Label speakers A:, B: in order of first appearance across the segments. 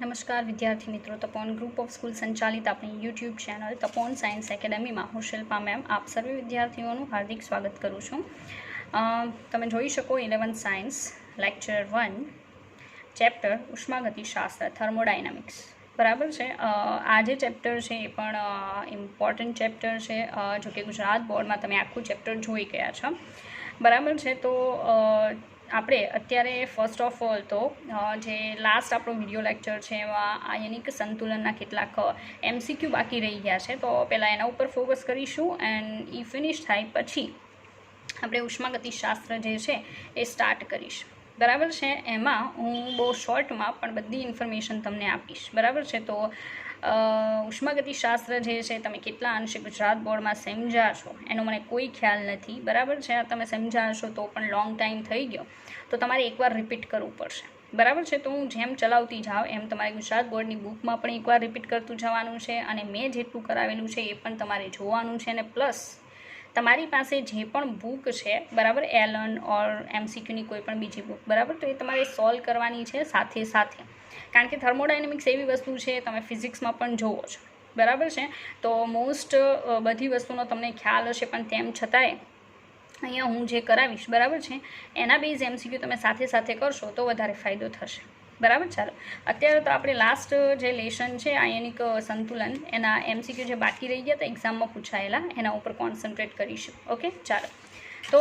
A: नमस्कार विद्यार्थी मित्रों, तपोन ग्रुप ऑफ स्कूल संचालित अपनी YouTube channel Tapon science academy में हूँ शिल्पा मैम आप सर्वे विद्यार्थीओं हार्दिक स्वागत करूँ छूँ। तमे जोई शको 11th साइंस लेक्चर 1 चैप्टर उष्मागतिशास्त्र थर्मोडायनामिक्स बराबर है। आज चैप्टर है ये पण इम्पोर्टન્ટ चैप्टर है जो कि गुजरात बोर्ड में तमे आखू चैप्टर जोई गया छो बराबर है। तो આપણે અત્યારે ફર્સ્ટ ઓફ ઓલ તો જે લાસ્ટ આપણો વિડીયો લેક્ચર છે એમાં આયનિક સંતુલનના કેટલાક MCQ બાકી રહી ગયા છે, તો પહેલાં એના ઉપર ફોકસ કરીશું એન્ડ એ ફિનિશ થાય પછી આપણે ઉષ્માગતિશાસ્ત્ર જે છે એ સ્ટાર્ટ કરીશું બરાબર છે। એમાં હું બહુ શોર્ટમાં પણ બધી ઇન્ફોર્મેશન તમને આપીશ બરાબર છે। તો ઉષ્માગતિશાસ્ત્ર જે છે તમે કેટલા અંશે ગુજરાત બોર્ડમાં સમજ્યા છો એનો મને કોઈ ખ્યાલ નથી બરાબર છે। તમે સમજ્યા હશો તો પણ લોંગ ટાઈમ થઈ ગયો તો તમારે એકવાર રિપીટ કરવું પડશે બરાબર છે। તો હું જેમ ચલાવતી જાઉં એમ તમારે ગુજરાત બોર્ડની બુકમાં પણ એકવાર રિપીટ કરતું જવાનું છે અને મેં જેટલું કરાવેલું છે એ પણ તમારે જોવાનું છે અને પ્લસ તમારી પાસે જે પણ બુક છે બરાબર એલન ઓર MCQની કોઈ પણ બીજી બુક બરાબર તો એ તમારે સોલ્વ કરવાની છે સાથે સાથે, કારણ કે થર્મોડાયનેમિક્સ એવી વસ્તુ છે તમે ફિઝિક્સમાં પણ જોવો છો બરાબર છે। તો મોસ્ટ બધી વસ્તુનો તમને ખ્યાલ હશે પણ તેમ છતાંય અહીંયા હું જે કરાવીશ બરાબર છે એના બેઝ MCQ તમે સાથે સાથે કરશો તો વધારે ફાયદો થશે બરાબર। ચાલો અત્યારે તો આપણે લાસ્ટ જે લેશન છે આયનિક સંતુલન એના MCQ જે બાકી રહી ગયા હતા એક્ઝામમાં પૂછાયેલા એના ઉપર કોન્સન્ટ્રેટ કરીશું। ઓકે ચાલો તો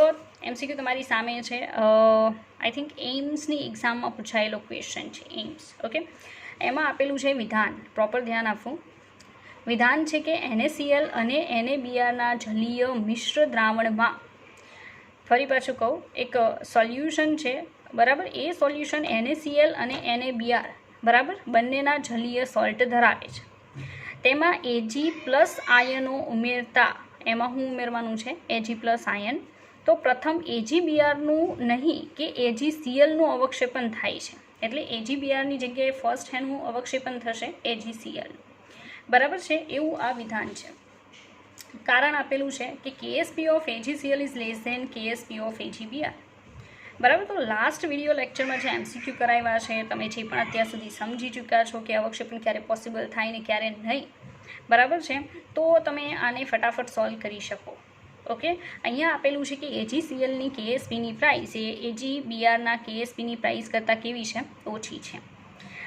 A: MCQ તમારી સામે છે, આઈ થિંક એમ્સની એક્ઝામમાં પૂછાયેલો ક્વેશ્ચન છે એમ્સ। ઓકે એમાં આપેલું છે વિધાન, પ્રોપર ધ્યાન આપવું। વિધાન છે કે NaCl અને NaBrના જલીય મિશ્ર દ્રાવણમાં ફરી પાછું કહું એક સોલ્યુશન છે બરાબર, એ સોલ્યુશન NaCl અને NaBr બરાબર બંનેના જલીય સોલ્ટ ધરાવે છે, તેમાં Ag+ આયનો ઉમેરતા એમાં હું ઉમેરવાનું છે Ag+ આયન। તો પ્રથમ AgBrનું નહીં કે AgClનું અવક્ષેપણ થાય છે, એટલે AgBrની જગ્યાએ ફર્સ્ટ એનું અવક્ષેપણ થશે AgCl બરાબર છે, એવું આ વિધાન છે। કારણ આપેલું છે કે KSP of AgCl is less than KSP of AgBr બરાબર। તો લાસ્ટ વિડીયો લેક્ચરમાં જે MCQ કરાવ્યા છે તમે જે પણ અત્યાર સુધી સમજી ચૂક્યા છો કે અવક્ષેપણ ક્યારે પોસિબલ થાય ને ક્યારે નહીં બરાબર છે, તો તમે આને ફટાફટ સોલ્વ કરી શકો। ઓકે અહીંયા આપેલું છે કે AgClની KSPની પ્રાઇસ એ AgBrના KSPની પ્રાઇસ કરતાં કેવી છે ઓછી છે,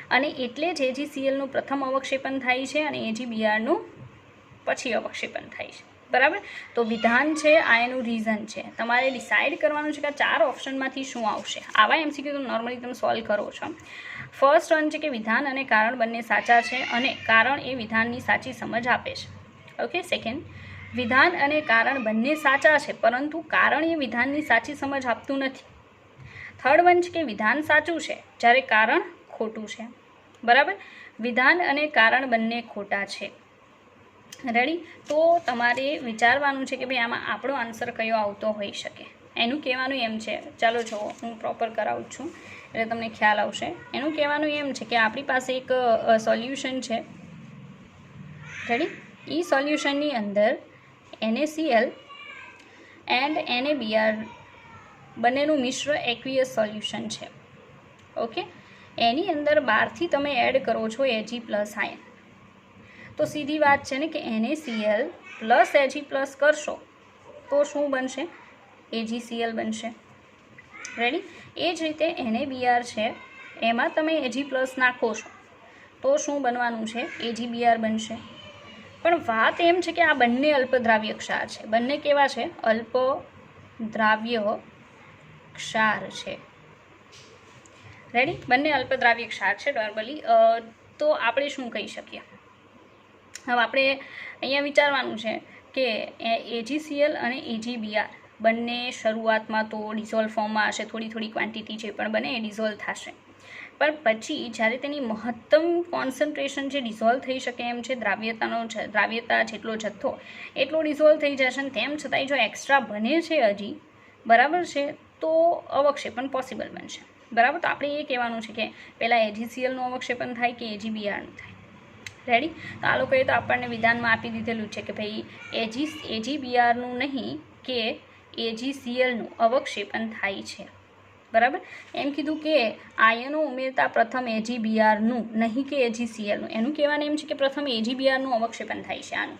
A: અને એટલે જ AgClનું પ્રથમ અવક્ષેપણ થાય છે અને AgBrનું પછી અવક્ષેપણ થાય છે બરાબર। તો વિધાન છે આ એનું રીઝન છે, તમારે ડિસાઇડ કરવાનું છે કે આ 4 ઓપ્શનમાંથી શું આવશે। આવા MCQ તો નોર્મલી તમે સોલ્વ કરો છો। ફર્સ્ટ વન છે કે વિધાન અને કારણ બંને સાચા છે અને કારણ એ વિધાનની સાચી સમજ આપે છે। ઓકે સેકન્ડ, વિધાન અને કારણ બંને સાચા છે પરંતુ કારણ એ વિધાનની સાચી સમજ આપતું નથી। થર્ડ વન છે કે વિધાન સાચું છે જ્યારે કારણ ખોટું છે બરાબર। વિધાન અને કારણ બંને ખોટા છે રેડી। તો તમારે વિચારવાનું છે કે ભાઈ આમાં આપણો આન્સર કયો આવતો હોઈ શકે। એનું કહેવાનું એમ છે, ચાલો જો હું પ્રોપર કરાવું છું એટલે તમને ખ્યાલ આવશે। એનું કહેવાનું એમ છે કે આપણી પાસે એક સોલ્યુશન છે રેડી, એ સોલ્યુશનની અંદર NaCl એન્ડ NaBr બંનેનું મિશ્ર એક્વિયસ સોલ્યુશન છે। ઓકે એની અંદર બહારથી તમે એડ કરો છો Ag+ આયન, તો સીધી વાત છે ને કે NaCl + Ag+ કરશો તો શું બનશે AgCl બનશે રેડી। એ જ રીતે NaBr છે એમાં તમે Ag+ નાખો છો તો શું બનવાનું છે AgBr બનશે। પણ વાત એમ છે કે આ બંને અલ્પદ્રાવ્ય ક્ષાર છે, બંને કેવા છે અલ્પદ્રાવ્ય ક્ષાર છે રેડી, બંને અલ્પદ્રાવ્ય ક્ષાર છે નોર્મલી। તો આપણે શું કહી શકીએ, હવે આપણે અહીંયા વિચારવાનું છે કે AgCl અને AgBr બંને શરૂઆતમાં તો ડિઝોલ્વ ફોર્મમાં હશે, થોડી થોડી ક્વોન્ટિટી જે પણ બને એ ડિઝોલ્વ થશે, પણ પછી જ્યારે તેની મહત્તમ કોન્સન્ટ્રેશન જે ડિઝોલ્વ થઈ શકે એમ છે દ્રાવ્યતા જેટલો જથ્થો એટલો ડિઝોલ્વ થઈ જશે, ને તેમ છતાંય જો એક્સ્ટ્રા બને છે હજી બરાબર છે તો અવક્ષેપણ પોસિબલ બનશે બરાબર। તો આપણે એ કહેવાનું છે કે પહેલાં AgClનું અવક્ષેપણ થાય કે AgBrનું થાય રેડી। તો આ લોકોએ તો આપણને વિધાનમાં આપી દીધેલું છે કે ભાઈ AgBrનું નહીં કે AgClનું અવક્ષેપણ થાય છે બરાબર. એમ કીધું કે આયનો ઉમેરતા પ્રથમ AgBrનું, નહીં કે AgClનું. એનું કહેવાનું એમ છે કે પ્રથમ AgBrનું અવક્ષેપન થાય છે આનું.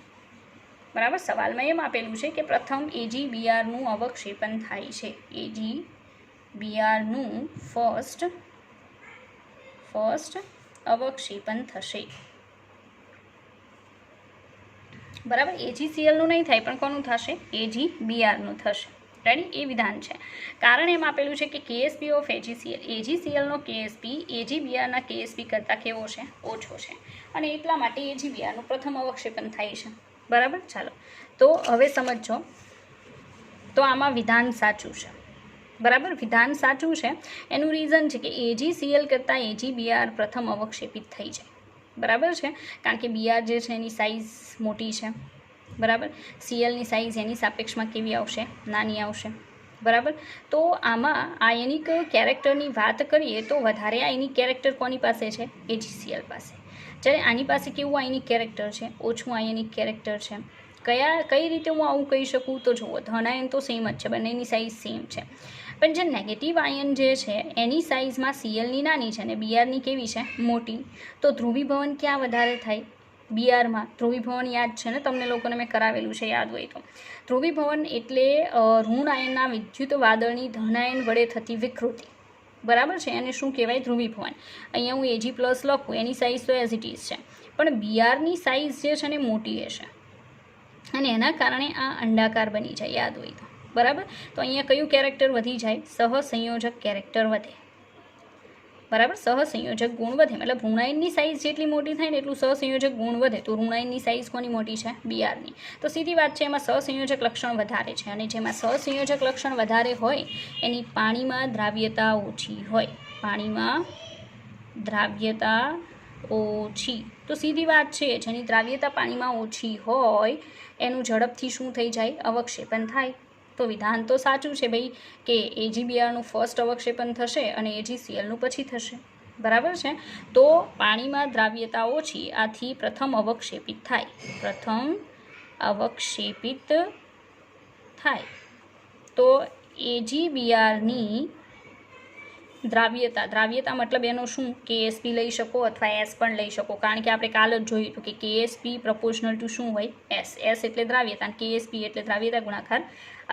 A: બરાબર. સવાલમાં એમ આપેલું છે કે પ્રથમ AgBrનું અવક્ષેપન થાય છે. AgBrનું ફર્સ્ટ અવક્ષેપન થશે. બરાબર. AgClનું નહીં થાય, પણ કોનું થશે? AgBrનું થશે. રેડી? એ વિધાન છે. કારણ એમ આપેલું છે કે KSP of AgCl, AgClનો KSP AgBrના KSP કરતાં કેવો છે? ઓછો છે, અને એટલા માટે AgBrનું પ્રથમ અવક્ષેપન થાય છે. બરાબર. ચાલો, તો હવે સમજો. તો આમાં વિધાન સાચું છે. બરાબર. વિધાન સાચું છે એનું રીઝન છે કે AgCl કરતાં AgBr પ્રથમ અવક્ષેપિત થઈ જાય. બરાબર છે, કારણ કે Br જે છે એની સાઇઝ મોટી છે. બરાબર. Clની સાઇઝ એની સાપેક્ષમાં કેવી આવશે? નાની આવશે. બરાબર. તો આમાં આયનિક કેરેક્ટરની વાત કરીએ તો વધારે આયનિક કેરેક્ટર કોની પાસે છે? AgCl પાસે. જ્યારે આની પાસે કેવું આયનિક કેરેક્ટર છે? ઓછું આયનિક કેરેક્ટર છે. કઈ રીતે હું આવું કહી શકું? તો જુઓ, ધન આયન તો સેમ જ છે, બંનેની સાઇઝ સેમ છે, પણ જે નેગેટિવ આયન જે છે એની સાઇઝમાં Clની નાની છે અને Brની કેવી છે? મોટી. તો ધ્રુવીભવન ક્યાં વધારે થાય? Brમાં. ધ્રુવીભવન યાદ છે ને તમને લોકોને? મેં કરાવેલું છે, યાદ હોય તો. ધ્રુવીભવન એટલે ઋણ આયનના વિદ્યુત વાદળની ધન આયન વડે થતી વિકૃતિ. બરાબર છે, એને શું કહેવાય? ધ્રુવીભવન. અહીંયા હું Ag+ લખું, એની સાઇઝ તો એઝ ઇટ ઇઝ છે, પણ Brની સાઇઝ જે છે ને મોટી હશે, અને એના કારણે આ અંડાકાર બની જાય, યાદ હોય તો. બરાબર. તો અહીંયા કયું કેરેક્ટર વધી જાય? સહસંયોજક કેરેક્ટર વધે. બરાબર. સહસંયોજક ગુણ વધે, મતલબ ઋણાયનની સાઇઝ જેટલી મોટી થાય ને એટલું સહસંયોજક ગુણ વધે. તો ઋણાયનની સાઇઝ કોની મોટી છે? Brની. તો સીધી વાત છે, એમાં સહસંયોજક લક્ષણ વધારે છે, અને જેમાં સહસંયોજક લક્ષણ વધારે હોય એની પાણીમાં દ્રાવ્યતા ઓછી હોય. પાણીમાં દ્રાવ્યતા ઓછી. તો સીધી વાત છે, જેની દ્રાવ્યતા પાણીમાં ઓછી હોય એનું ઝડપથી શું થઈ જાય? અવક્ષેપન થાય. તો વિધાન તો સાચું છે ભાઈ, કે AgBrનું ફર્સ્ટ અવક્ષેપન થશે અને AgClનું પછી થશે. બરાબર છે. તો પાણીમાં દ્રાવ્યતા ઓછી, આથી પ્રથમ અવક્ષેપિત થાય. તો AgBrની દ્રાવ્યતા મતલબ એનો શું? KSP લઈ શકો અથવા S પણ લઈ શકો, કારણ કે આપણે કાલ જ જોયું હતું કે KSP પ્રપોર્શનલ ટુ શું હોય? S. S એટલે દ્રાવ્યતા અને KSP એટલે દ્રાવ્યતા ગુણાકાર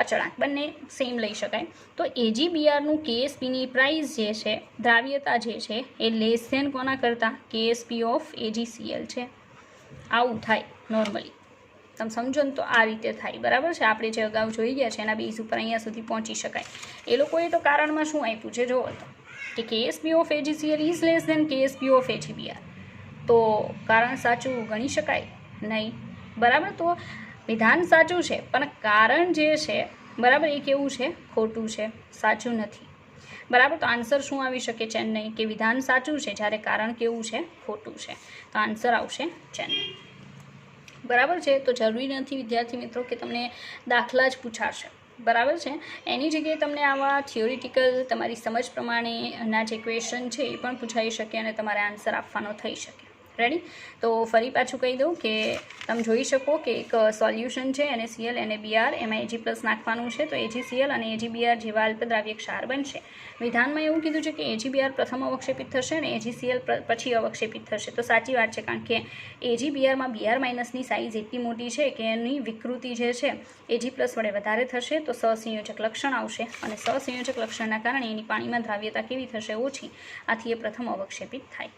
A: અચળાંક, બંને સેમ લઈ શકાય. તો AgBrનું KSPની પ્રાઇસ જે છે, દ્રાવ્યતા જે છે એ લેસ ધેન કોના કરતાં? KSP ઓફ AgCl છે. આવું થાય નોર્મલી. તમે સમજો ને તો આ રીતે થાય. બરાબર છે. આપણે જે અગાઉ જોઈ ગયા છે એના બેઝ ઉપર અહીંયા સુધી પહોંચી શકાય. એ લોકોએ તો કારણમાં શું આપ્યું છે જુઓ તો, કે KSP of AgCl is less than KSP of AgBr. તો કારણ સાચું ગણી શકાય નહીં. બરાબર. તો વિધાન સાચું છે, પણ કારણ જે છે, બરાબર, એ કેવું છે? ખોટું છે, સાચું નથી. બરાબર. તો આન્સર શું આવી શકે? ચેન્નઈ. કે વિધાન સાચું છે જ્યારે કારણ કેવું છે? ખોટું છે. તો આન્સર આવશે ચેન્નઈ. બરાબર છે. તો જરૂરી નથી વિદ્યાર્થી મિત્રો કે તમને દાખલા જ પૂછાશે. બરાબર છે. એની જગ્યાએ તમને આવા થિયોરિટિકલ તમારી સમજ પ્રમાણેના જે ક્વેશ્ચન છે એ પણ પૂછાઈ શકે અને તમારે આન્સર આપવાનો થઈ શકે. રેડી? તો ફરી પાછું કહી દઉં કે તમે જોઈ શકો કે એક સોલ્યુશન છે NaCl અને Br, એમાં Ag+ નાખવાનું છે. તો AgCl અને AgBr જેવા અલ્પદ્રાવ્ય ક્ષાર બનશે. વિધાનમાં એવું કીધું છે કે AgBr પ્રથમ અવક્ષેપિત થશે અને AgCl પછી અવક્ષેપિત થશે. તો સાચી વાત છે, કારણ કે AgBrમાં Br- ની સાઇઝ એટલી મોટી છે કે એની વિકૃતિ જે છે Ag+ વડે વધારે થશે. તો સહસંયોજક લક્ષણ આવશે, અને સહસંયોજક લક્ષણના કારણે એની પાણીમાં દ્રાવ્યતા કેવી થશે? ઓછી. આથી એ પ્રથમ અવક્ષેપિત થાય.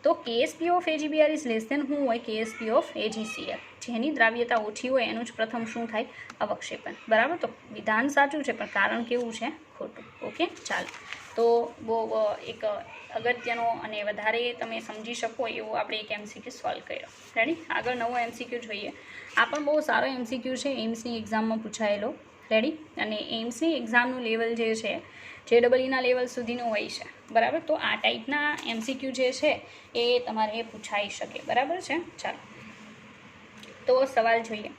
A: તો KSP of AgBr is less than શું હોય? KSP of AgCl. જેની દ્રાવ્યતા ઓછી હોય એનું જ પ્રથમ શું થાય? અવક્ષેપન. બરાબર. તો વિધાન સાચું છે, પણ કારણ કેવું છે? ખોટું. ઓકે, ચાલો. તો બહુ એક અગત્યનો અને વધારે તમે સમજી શકો એવો આપણે એક MCQ સોલ્વ કર્યો. રેડી? આગળ નવો MCQ જોઈએ. આ પણ બહુ સારો MCQ છે, એમ્સની એક્ઝામમાં પૂછાયેલો. રેડી? અને એમ્સની એક્ઝામનું લેવલ જે છે JEE લેવલ સુધીનું હોય છે. બરાબર. તો આ ટાઈપના MCQ જે છે એ તમારે પૂછાઈ શકે. બરાબર છે. ચાલો, તો સવાલ જોઈએ.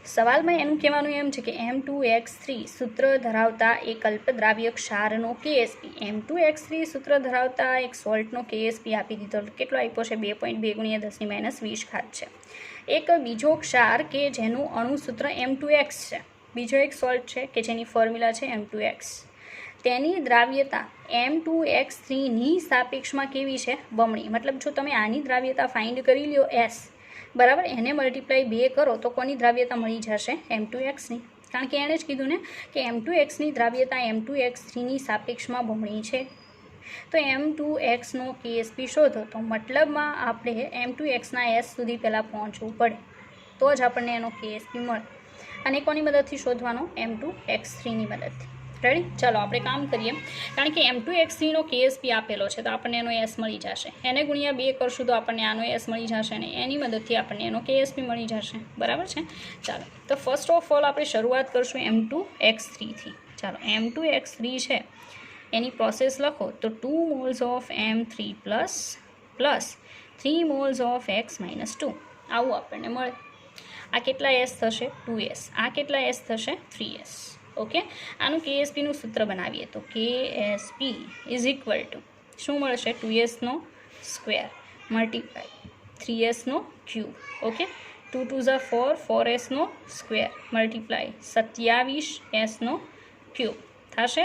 A: સવાલમાં એનું કહેવાનું એમ છે કે M2X3 સૂત્ર ધરાવતા એક અલ્પદ્રાવ્ય ક્ષારનો KSP, M2X3 સૂત્ર ધરાવતા એક સોલ્ટનો KSP આપી દીધો. કેટલો આપ્યો છે? 2.2 × 10⁻20 છે. એક બીજો ક્ષાર કે જેનું અણુસૂત્ર M2X છે, બીજો એક સોલ્ટ છે કે જેની ફોર્મ્યુલા છે M2X. તેની દ્રાવ્યતા M2X3ની સાપેક્ષમાં કેવી છે? બમણી. મતલબ જો તમે આની દ્રાવ્યતા ફાઇન્ડ કરી લ્યો S, બરાબર, એને મલ્ટીપ્લાય 2 કરો તો કોની દ્રાવ્યતા મળી જશે? M2Xની. કારણ કે એણે જ કીધું ને કે M2Xની દ્રાવ્યતા M2X3ની સાપેક્ષમાં બમણી છે. તો M2Xનો KSP શોધો, તો મતલબમાં આપણે M2Xના S સુધી પહેલાં પહોંચવું પડે, તો જ આપણને એનો KSP મળે. અને કોની મદદથી શોધવાનો? M2X3ની મદદથી. રેડી? ચાલો આપણે કામ કરીએ. કારણ કે M2X3નો KSP આપેલો છે તો આપણને એનો S મળી જશે. એને ગુણ્યા 2 કરશું તો આપણને આનો S મળી જશે ને એની મદદથી આપણને એનો KSP મળી જશે. બરાબર છે? ચાલો, તો ફર્સ્ટ ઓફ ઓલ આપણે શરૂઆત કરશું M2X3થી. ચાલો, M2X3 છે એની પ્રોસેસ લખો તો 2 moles of M3 plus 3 moles of X - 2 આવું આપણને મળે. આ કેટલા S થશે? 2S. આ કેટલા S થશે? 3S. ઓકે, આનું KSPનું સૂત્ર બનાવીએ તો KSP ઇઝ ઇક્વલ ટુ શું મળશે? 2Sનો સ્ક્વેર મલ્ટીપ્લાય 3Sનો ક્યુબ. ઓકે, 2 2 ઝા 4, 4Sનો સ્ક્વેર મલ્ટીપ્લાય 27Sનો ક્યુબ થશે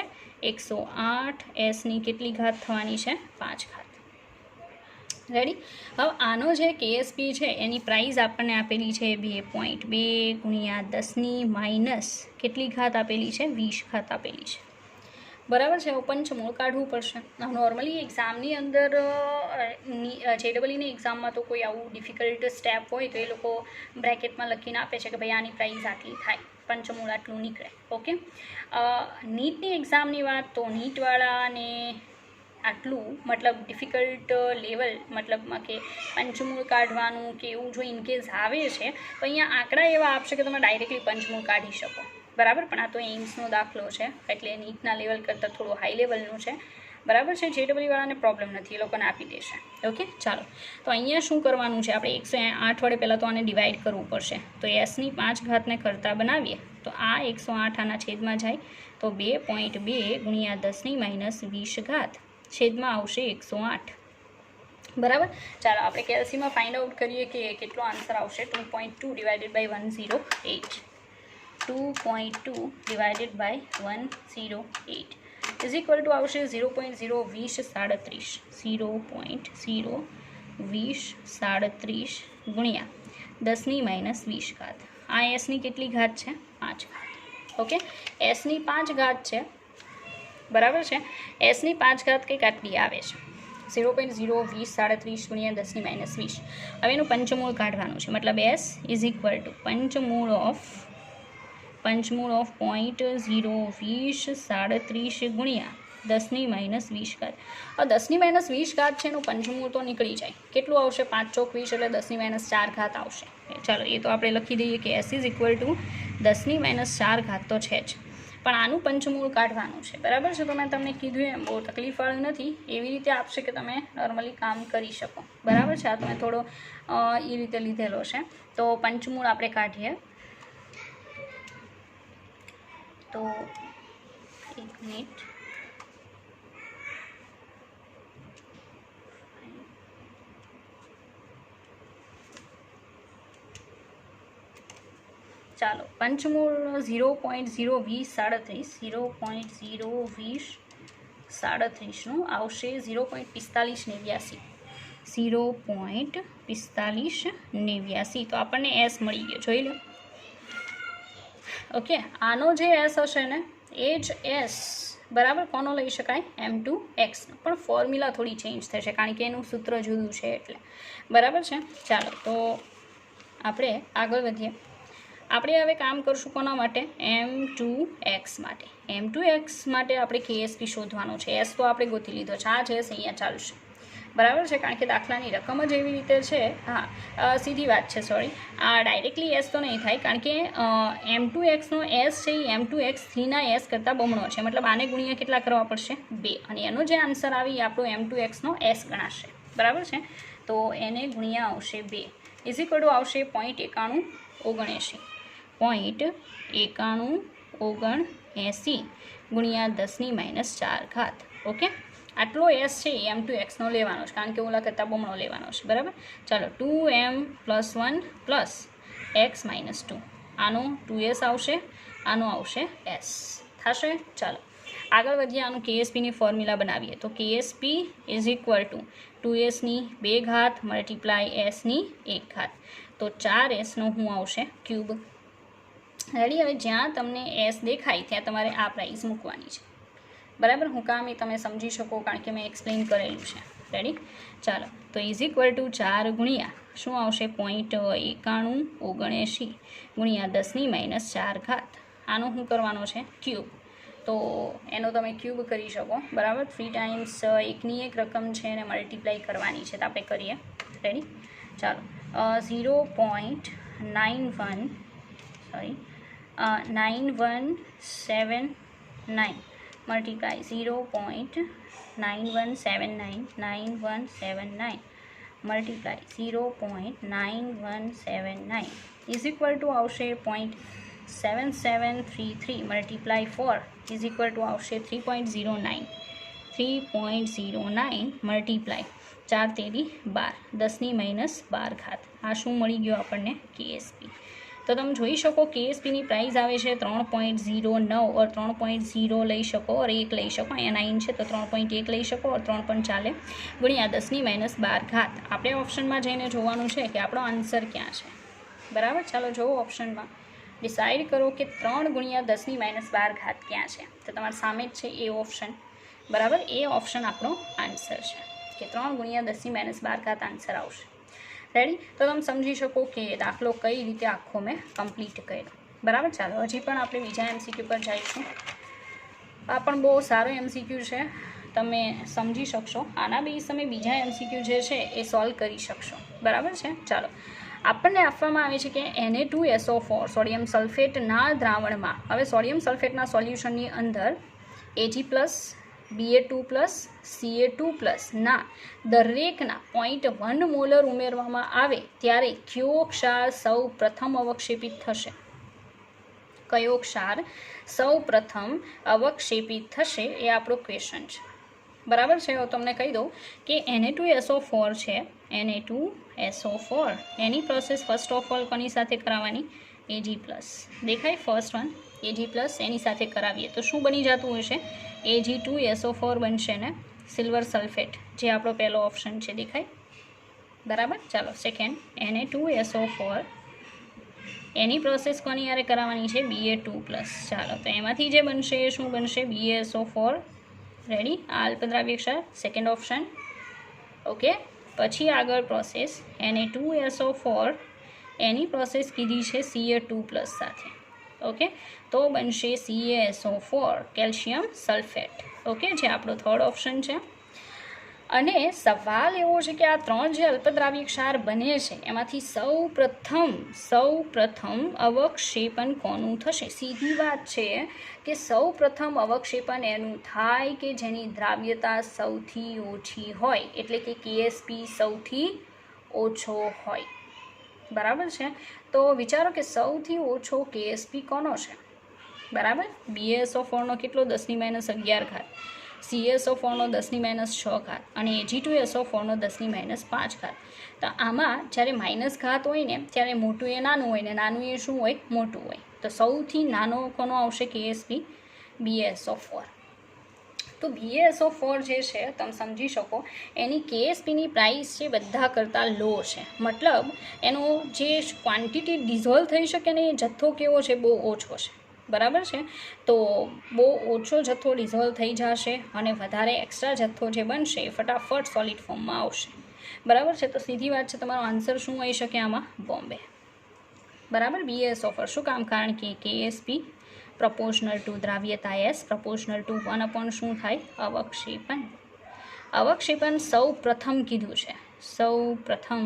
A: 108. Sની કેટલી ઘાત થવાની છે? 5 ઘાત. રેડી? હવે આનો જે KSP છે એની પ્રાઇઝ આપણને આપેલી છે 2.2 ગુણ્યા 10 - કેટલી ઘાત આપેલી છે? 20 ઘાત આપેલી છે. બરાબર છે? પંચમૂળ કાઢવું પડશે. નોર્મલી એક્ઝામની અંદર JEEની એક્ઝામમાં તો કોઈ આવું ડિફિકલ્ટ સ્ટેપ હોય તો એ લોકો બ્રેકેટમાં લખીને આપે છે કે ભાઈ આની પ્રાઇઝ આટલી થાય, પંચમૂળ આટલું નીકળે. ઓકે, નીટની એક્ઝામની વાત તો નીટવાળાને આટલું મતલબ ડિફિકલ્ટ લેવલ મતલબમાં કે પંચમૂળ કાઢવાનું કે એવું જો ઇનકેસ આવે છે તો અહીંયા આંકડા એવા આપશે કે તમે ડાયરેક્ટલી પંચમૂળ કાઢી શકો. બરાબર, પણ આ તો એમ્સનો દાખલો છે એટલે નીટના લેવલ કરતાં થોડું હાઈ લેવલનું છે. બરાબર છે? JEEવાળાને પ્રોબ્લેમ નથી, એ લોકોને આપી દેશે. ઓકે, ચાલો, તો અહીંયા શું કરવાનું છે? આપણે 108 વડે પહેલાં તો આને ડિવાઈડ કરવું પડશે. તો Sની 5 ઘાતને કરતા બનાવીએ તો આ 108 આના છેદમાં જાય તો 2.2 ગુણ્યા 10 - 20 ઘાત છેદમાં આવશે 108. બરાબર, ચાલો આપણે કેલ્સીમાં ફાઇન્ડ આઉટ કરીએ કે કેટલો આન્સર આવશે. 2.2 divided by 108. 2.2 divided by 108 is equal to આવશે 0.02037. 0.02037 ગુણ્યા 10 - 20 ઘાત. આ Sની કેટલી ઘાત છે? 5 ઘાત. ઓકે, Sની 5 ઘાત છે. બરાબર છે? Sની 5 ઘાત કંઈક આટલી આવે છે 0.02037 ગુણ્યા 10 - 20. હવે એનું પંચમૂળ કાઢવાનું છે. મતલબ S ઇઝ ઇક્વલ ટુ પંચમૂળ ઓફ 0.02037 ગુણ્યા 10 - 20 ઘાત. હવે 10 - 20 ઘાત છે એનું પંચમૂળ તો નીકળી જાય. કેટલું આવશે? 5 ચોક 20 એટલે 10 - 4 ઘાત આવશે. ચાલો, એ તો આપણે લખી દઈએ કે S ઇઝ ઇક્વલ ટુ 10 - 4 ઘાત તો છે જ, પણ આનું પંચમૂળ કાઢવાનું છે. બરાબર છે? તો મેં તમને કીધું એમ બહુ તકલીફવાળું નથી, એવી રીતે આપશે કે તમે નોર્મલી કામ કરી શકો. બરાબર છે? આ તમે થોડો એ રીતે લીધેલો છે. તો પંચમૂળ આપણે કાઢીએ તો 1 મિનિટ. ચાલો, પંચમૂળ 0.02037નું આવશે 0.4589. 0.4589. તો આપણને S મળી ગયો. જોઈ લો. ઓકે, આનો જે S હશે ને એ જ S બરાબર કોનો લઈ શકાય? M2Xનો. પણ ફોર્મ્યુલા થોડી ચેન્જ થશે કારણ કે એનું સૂત્ર જુદું છે એટલે. બરાબર છે? ચાલો, તો આપણે આગળ વધીએ. આપણે હવે કામ કરશું કોના માટે? M2X માટે. M2X માટે આપણે KSP શોધવાનો છે. S તો આપણે ગોતી લીધો છે, આ જ S અહીંયા ચાલશે. બરાબર છે? કારણ કે દાખલાની રકમ જ એવી રીતે છે. હા, સીધી વાત છે, સોરી. આ ડાયરેક્ટલી S તો નહીં થાય કારણ કે M2Xનો S છે એ M2X3ના S કરતાં બમણો છે. મતલબ આને ગુણ્યા કેટલા કરવા પડશે? 2. અને એનો જે આન્સર આવે એ આપણો M2Xનો S ગણાશે. બરાબર છે? તો એને ગુણ્યા આવશે 2 ઇઝ ઇક્વલ ટુ આવશે 0.9179. 0.9179 ગુણ્યા 10 - 4 ઘાત. ઓકે, આટલો S છે એ M2Xનો લેવાનો છે કારણ કે ઓલા કરતાં બમણો લેવાનો છે. બરાબર, ચાલો, 2M + 1 પ્લસ X - 2. આનો 2S આવશે, આનો આવશે S થશે. ચાલો, આગળ વધીએ, આનું KSPની ફોર્મ્યુલા બનાવીએ તો KSP ઇઝ ઇક્વલ ટુ 2sની 2 ઘાત મલ્ટીપ્લાય sની 1 ઘાત, તો 4sનો શું આવશે ક્યુબ. રેડી. હવે જ્યાં તમને s દેખાય ત્યાં તમારે આ પ્રાઇસ મૂકવાની છે, બરાબર. હું કામ એ તમે સમજી શકો કારણ કે મેં એક્સપ્લેન કરેલું છે. રેડી. ચાલો, તો ઇઝ ઇક્વલ ટુ 4 ગુણ્યા શું આવશે 0.9179 ગુણ્યા 10ની -4 ઘાત. આનો શું કરવાનો છે ક્યુબ, તો એનો તમે ક્યુબ કરી શકો, બરાબર. 3 ટાઈમ્સ એકની એક રકમ છે અને મલ્ટીપ્લાય કરવાની છે, તો આપણે કરીએ. રેડી. ચાલો, 9179 multiply 0.9179 multiply 0.9179 is equal to આવશે 0.7733 મલ્ટીપ્લાય 4 ઇઝ ઇક્વલ ટુ આવશે 3.09 મલ્ટીપ્લાય 4 તેરી 12 10ની -12 ઘાત. આ શું મળી ગયો આપણને KSP. તો તમે જોઈ શકો KSPની પ્રાઇસ આવે છે 3.09 ઓર 3.0 લઈ શકો ઓર 1 લઈ શકો. અહીંયા 9 છે તો 3.1 લઈ શકો ઓર 3 પણ ચાલે, ગુણ્યા 10ની -12 ઘાત. આપણે ઓપ્શનમાં જઈને જોવાનું છે કે આપણો આન્સર ક્યાં છે, બરાબર. ચાલો જુઓ, ઓપ્શનમાં ડિસાઇડ કરો કે 3 ગુણ્યા 10ની -12 ઘાત ક્યાં છે, તો તમારી સામે જ છે એ ઓપ્શન, બરાબર. એ ઓપ્શન આપણો આન્સર છે કે 3 ગુણ્યા 10ની -12 ઘાત આન્સર આવશે. રેડી. તો તમે સમજી શકો કે દાખલો કઈ રીતે આખો મેં કમ્પ્લીટ કર્યો, બરાબર. ચાલો, હજી પણ આપણે બીજા MCQ પર જઈશું. આ પણ બહુ સારો MCQ છે, તમે સમજી શકશો. આના બેઝ તમે બીજા MCQ જે છે એ સોલ્વ કરી શકશો, બરાબર છે. ચાલો, આપણને આપવામાં આવે છે કે Na2SO4 સોડિયમ સલ્ફેટના દ્રાવણમાં, હવે સોડિયમ સલ્ફેટના સોલ્યુશનની અંદર Ag+, Ba2+, Ca2+ ના દરેકના 0.1 મોલર ઉમેરવામાં આવે ત્યારે કયો ક્ષાર સૌ પ્રથમ અવક્ષેપિત થશે? કયો ક્ષાર સૌ પ્રથમ અવક્ષેપિત થશે એ આપણો ક્વેશ્ચન છે, બરાબર છે. હું તમને કહી દઉં કે Na2SO4 છે, Na2SO4 any process first of all કોની સાથે કરાવવાની? Ag+. દેખાય ફર્સ્ટ વન Ag+, એની સાથે કરાવીએ તો શું બની જતું હશે? Ag2SO4 બનશે ને સિલ્વર સલ્ફેટ, જે આપણો પહેલો ઓપ્શન છે, દેખાય, બરાબર. ચાલો, સેકન્ડ Na2SO4 એની પ્રોસેસ કોની યારે કરાવવાની છે? Ba2+. ચાલો, તો એમાંથી જે બનશે એ શું બનશે? BaSO4. રેડી. આ અલ્પદ્રાવ્ય ક્ષાર, સેકન્ડ ઓપ્શન. ઓકે. પછી આગળ પ્રોસેસ Na2SO4 એની પ્રોસેસ કીધી છે Ca2+ સાથે. ઓકે, તો બનશે CaSO4 કેલ્શિયમ સલ્ફેટ. ઓકે, જે આપણો થર્ડ ઓપ્શન છે. અને સવાલ એવો છે કે આ 3 જે અલ્પદ્રાવ્ય ક્ષાર બને છે એમાંથી સૌ પ્રથમ અવક્ષેપન કોનું થશે? સીધી વાત છે કે સૌ પ્રથમ અવક્ષેપન એનું થાય કે જેની દ્રાવ્યતા સૌથી ઓછી હોય, એટલે કે KSP સૌથી ઓછો હોય, બરાબર છે. તો વિચારો કે સૌથી ઓછો KSP કોનો છે, બરાબર. BaSO4નો કેટલો? 10ની -11 ઘાત, CaSO4નો 10ની -6 ઘાત અને Ag2SO4નો 10ની -5 ઘાત. તો આમાં જ્યારે માઇનસ ઘાત હોય ને ત્યારે મોટું એ નાનું હોય ને નાનું એ શું હોય? મોટું હોય. તો સૌથી નાનો કોનો આવશે KSP? BaSO4. તો BaSO4 જે છે તમે સમજી શકો એની KSPની પ્રાઇસ છે બધા કરતાં લો છે, મતલબ એનો જે ક્વોન્ટિટી ડિઝોલ્વ થઈ શકે ને એ જથ્થો કેવો છે? બહુ ઓછો છે, બરાબર છે. તો બહુ ઓછો જથ્થો ડિઝોલ્વ થઈ જશે અને વધારે એક્સ્ટ્રા જથ્થો જે બનશે એ ફટાફટ સોલિડ ફોર્મમાં આવશે, બરાબર છે. તો સીધી વાત છે, તમારો આન્સર શું હોઈ શકે આમાં? બોમ્બે, બરાબર. BaSO4. શું કામ? કારણ કે KSP પ્રપોર્શનલ ટુ દ્રાવ્યતા S પ્રપોર્શનલ ટુ 1 શું થાય? અવક્ષેપન. અવક્ષેપન સૌ પ્રથમ કીધું છે, સૌ પ્રથમ.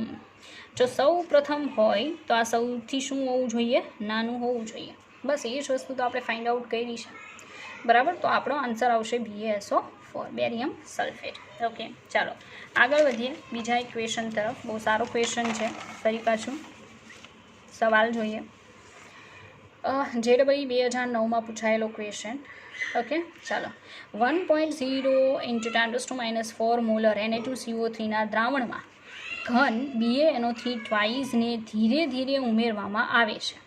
A: જો સૌ પ્રથમ હોય તો આ સૌથી શું હોવું જોઈએ? નાનું હોવું જોઈએ. બસ એ જ વસ્તુ તો આપણે ફાઇન્ડ આઉટ કરી છે, બરાબર. તો આપણો આન્સર આવશે BaSO4 બેરિયમ સલ્ફેટ. ઓકે, ચાલો આગળ વધીએ બીજા એક ક્વેશ્ચન તરફ. બહુ સારો ક્વેશ્ચન છે. ફરી પાછું સવાલ જોઈએ. JEE 2009માં પૂછાયેલો ક્વેશ્ચન. ઓકે, ચાલો. 1.0 × 10⁻⁴ મોલર Na2CO3ના દ્રાવણમાં ઘન BaNO3 ટ્વાઇસને ધીરે ધીરે ઉમેરવામાં આવે છે.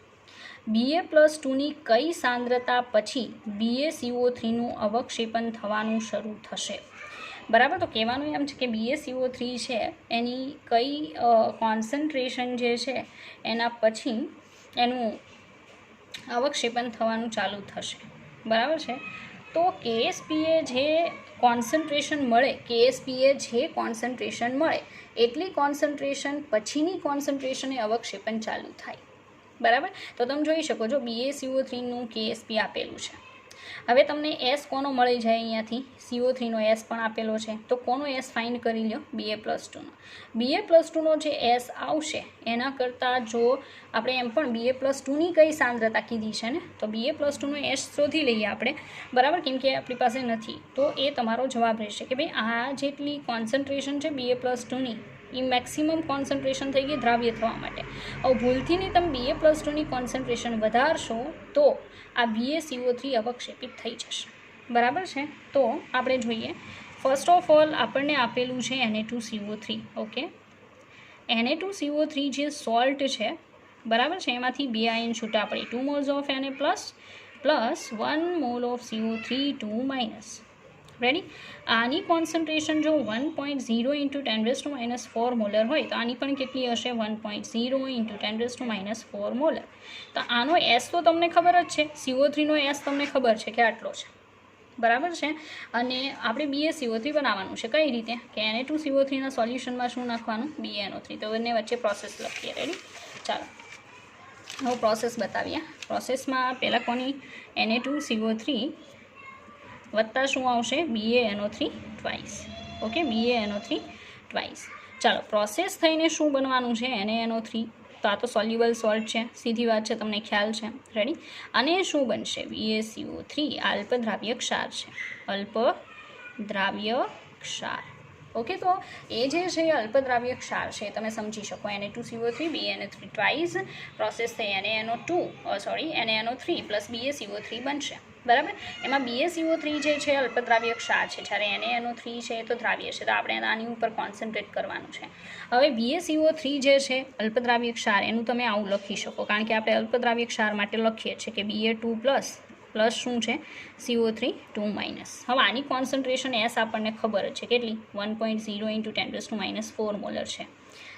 A: Ba+2ની કઈ સાંદ્રતા પછી BaCO3નું અવક્ષેપણ થવાનું શરૂ થશે? બરાબર, તો કહેવાનું એમ છે કે BaCO3 છે એની કઈ કોન્સન્ટ્રેશન જે છે એના પછી એનું અવક્ષેપણ થવાનું ચાલુ થશે. બરાબર છે, તો KSPએ જે કોન્સન્ટ્રેશન મળે એટલી કોન્સન્ટ્રેશન પછીની કોન્સન્ટ્રેશને અવક્ષેપણ ચાલુ થાય. બરાબર, તો તમે જોઈ શકો છો BaCO3નું KSP આપેલું છે. હવે તમને S કોનો મળી જાય અહીંયાથી? CO3નો S પણ આપેલો છે, તો કોનો S ફાઇન્ડ કરી લો? Ba+2નો. Ba+2નો જે S આવશે એના કરતાં જો આપણે એમ પણ Ba+2ની કઈ સાંદ્રતા કીધી છે ને, તો Ba+2નો S શોધી લઈએ આપણે. બરાબર, કેમ કે આપણી પાસે નથી, તો એ તમારો જવાબ રહેશે કે ભાઈ આ જેટલી કોન્સન્ટ્રેશન છે Ba+2ની એ મેક્સિમમ કોન્સન્ટ્રેશન થઈ ગઈ દ્રાવ્ય થવા માટે. હવે ભૂલથી નહીં તમે Ba+2ની કોન્સન્ટ્રેશન વધારશો તો આ BaCO3 અવક્ષેપિત થઈ જશે. બરાબર છે, તો આપણે જોઈએ. ફર્સ્ટ ઓફ ઓલ આપણને આપેલું છે Na2CO3. ઓકે, Na2CO3 જે સોલ્ટ છે, બરાબર છે, એમાંથી 2 આયન છૂટા પડે, 2 moles of Na plus 1 mole of CO3 2-. Ready, આની કોન્સન્ટ્રેશન જો 1.0 × 10⁻⁴ મોલર હોય તો આની પણ કેટલી હશે? 1.0 × 10⁻⁴ મોલર. તો આનો S તો તમને ખબર જ છે, CO3નો S તમને ખબર છે કે આટલો છે. બરાબર છે, અને આપણે BaCO3 બનાવવાનું છે. કઈ રીતે? કે Na2CO3ના સોલ્યુશનમાં શું નાખવાનું? BaNO3. તો બંને વચ્ચે પ્રોસેસ લખીએ. રેડી, ચાલો હવે પ્રોસેસ બતાવીએ. પ્રોસેસમાં પહેલાં કોની? Na2CO3 વત્તા શું આવશે? BaNO3 twice. Okay, BaNO3 twice. ચાલો, પ્રોસેસ થઈને શું બનવાનું છે? NaNO3. તો આ તો સોલ્યુબલ સોલ્ટ છે, સીધી વાત છે, તમને ખ્યાલ છે. રેડી, અને શું બનશે? BaCO3 અલ્પદ્રાવ્ય ક્ષાર છે, અલ્પદ્રાવ્ય ક્ષાર. ઓકે, તો એ જે છે અલ્પદ્રાવ્ય ક્ષાર છે તમે સમજી શકો. Na2CO3 BaNO3 ટ્વાઇસ પ્રોસેસ થઈ NaNO3 પ્લસ BaCO3 બનશે. બરાબર, એમાં BaCO3 જે છે અલ્પદ્રાવ્ય ક્ષાર છે, જ્યારે NaNO3 છે એ તો દ્રાવ્ય છે, તો આપણે આની ઉપર કોન્સન્ટ્રેટ કરવાનું છે. હવે BaCO3 જે છે અલ્પદ્રાવ્ય ક્ષાર એનું તમે આવું લખી શકો, કારણ કે આપણે અલ્પદ્રાવ્ય ક્ષાર માટે લખીએ છીએ કે Ba2 પ્લસ શું છે? CO3 2-. હવે આની કોન્સન્ટ્રેશન S આપણને ખબર જ છે, કેટલી? 1.0 × 10⁻⁴ મોલર છે,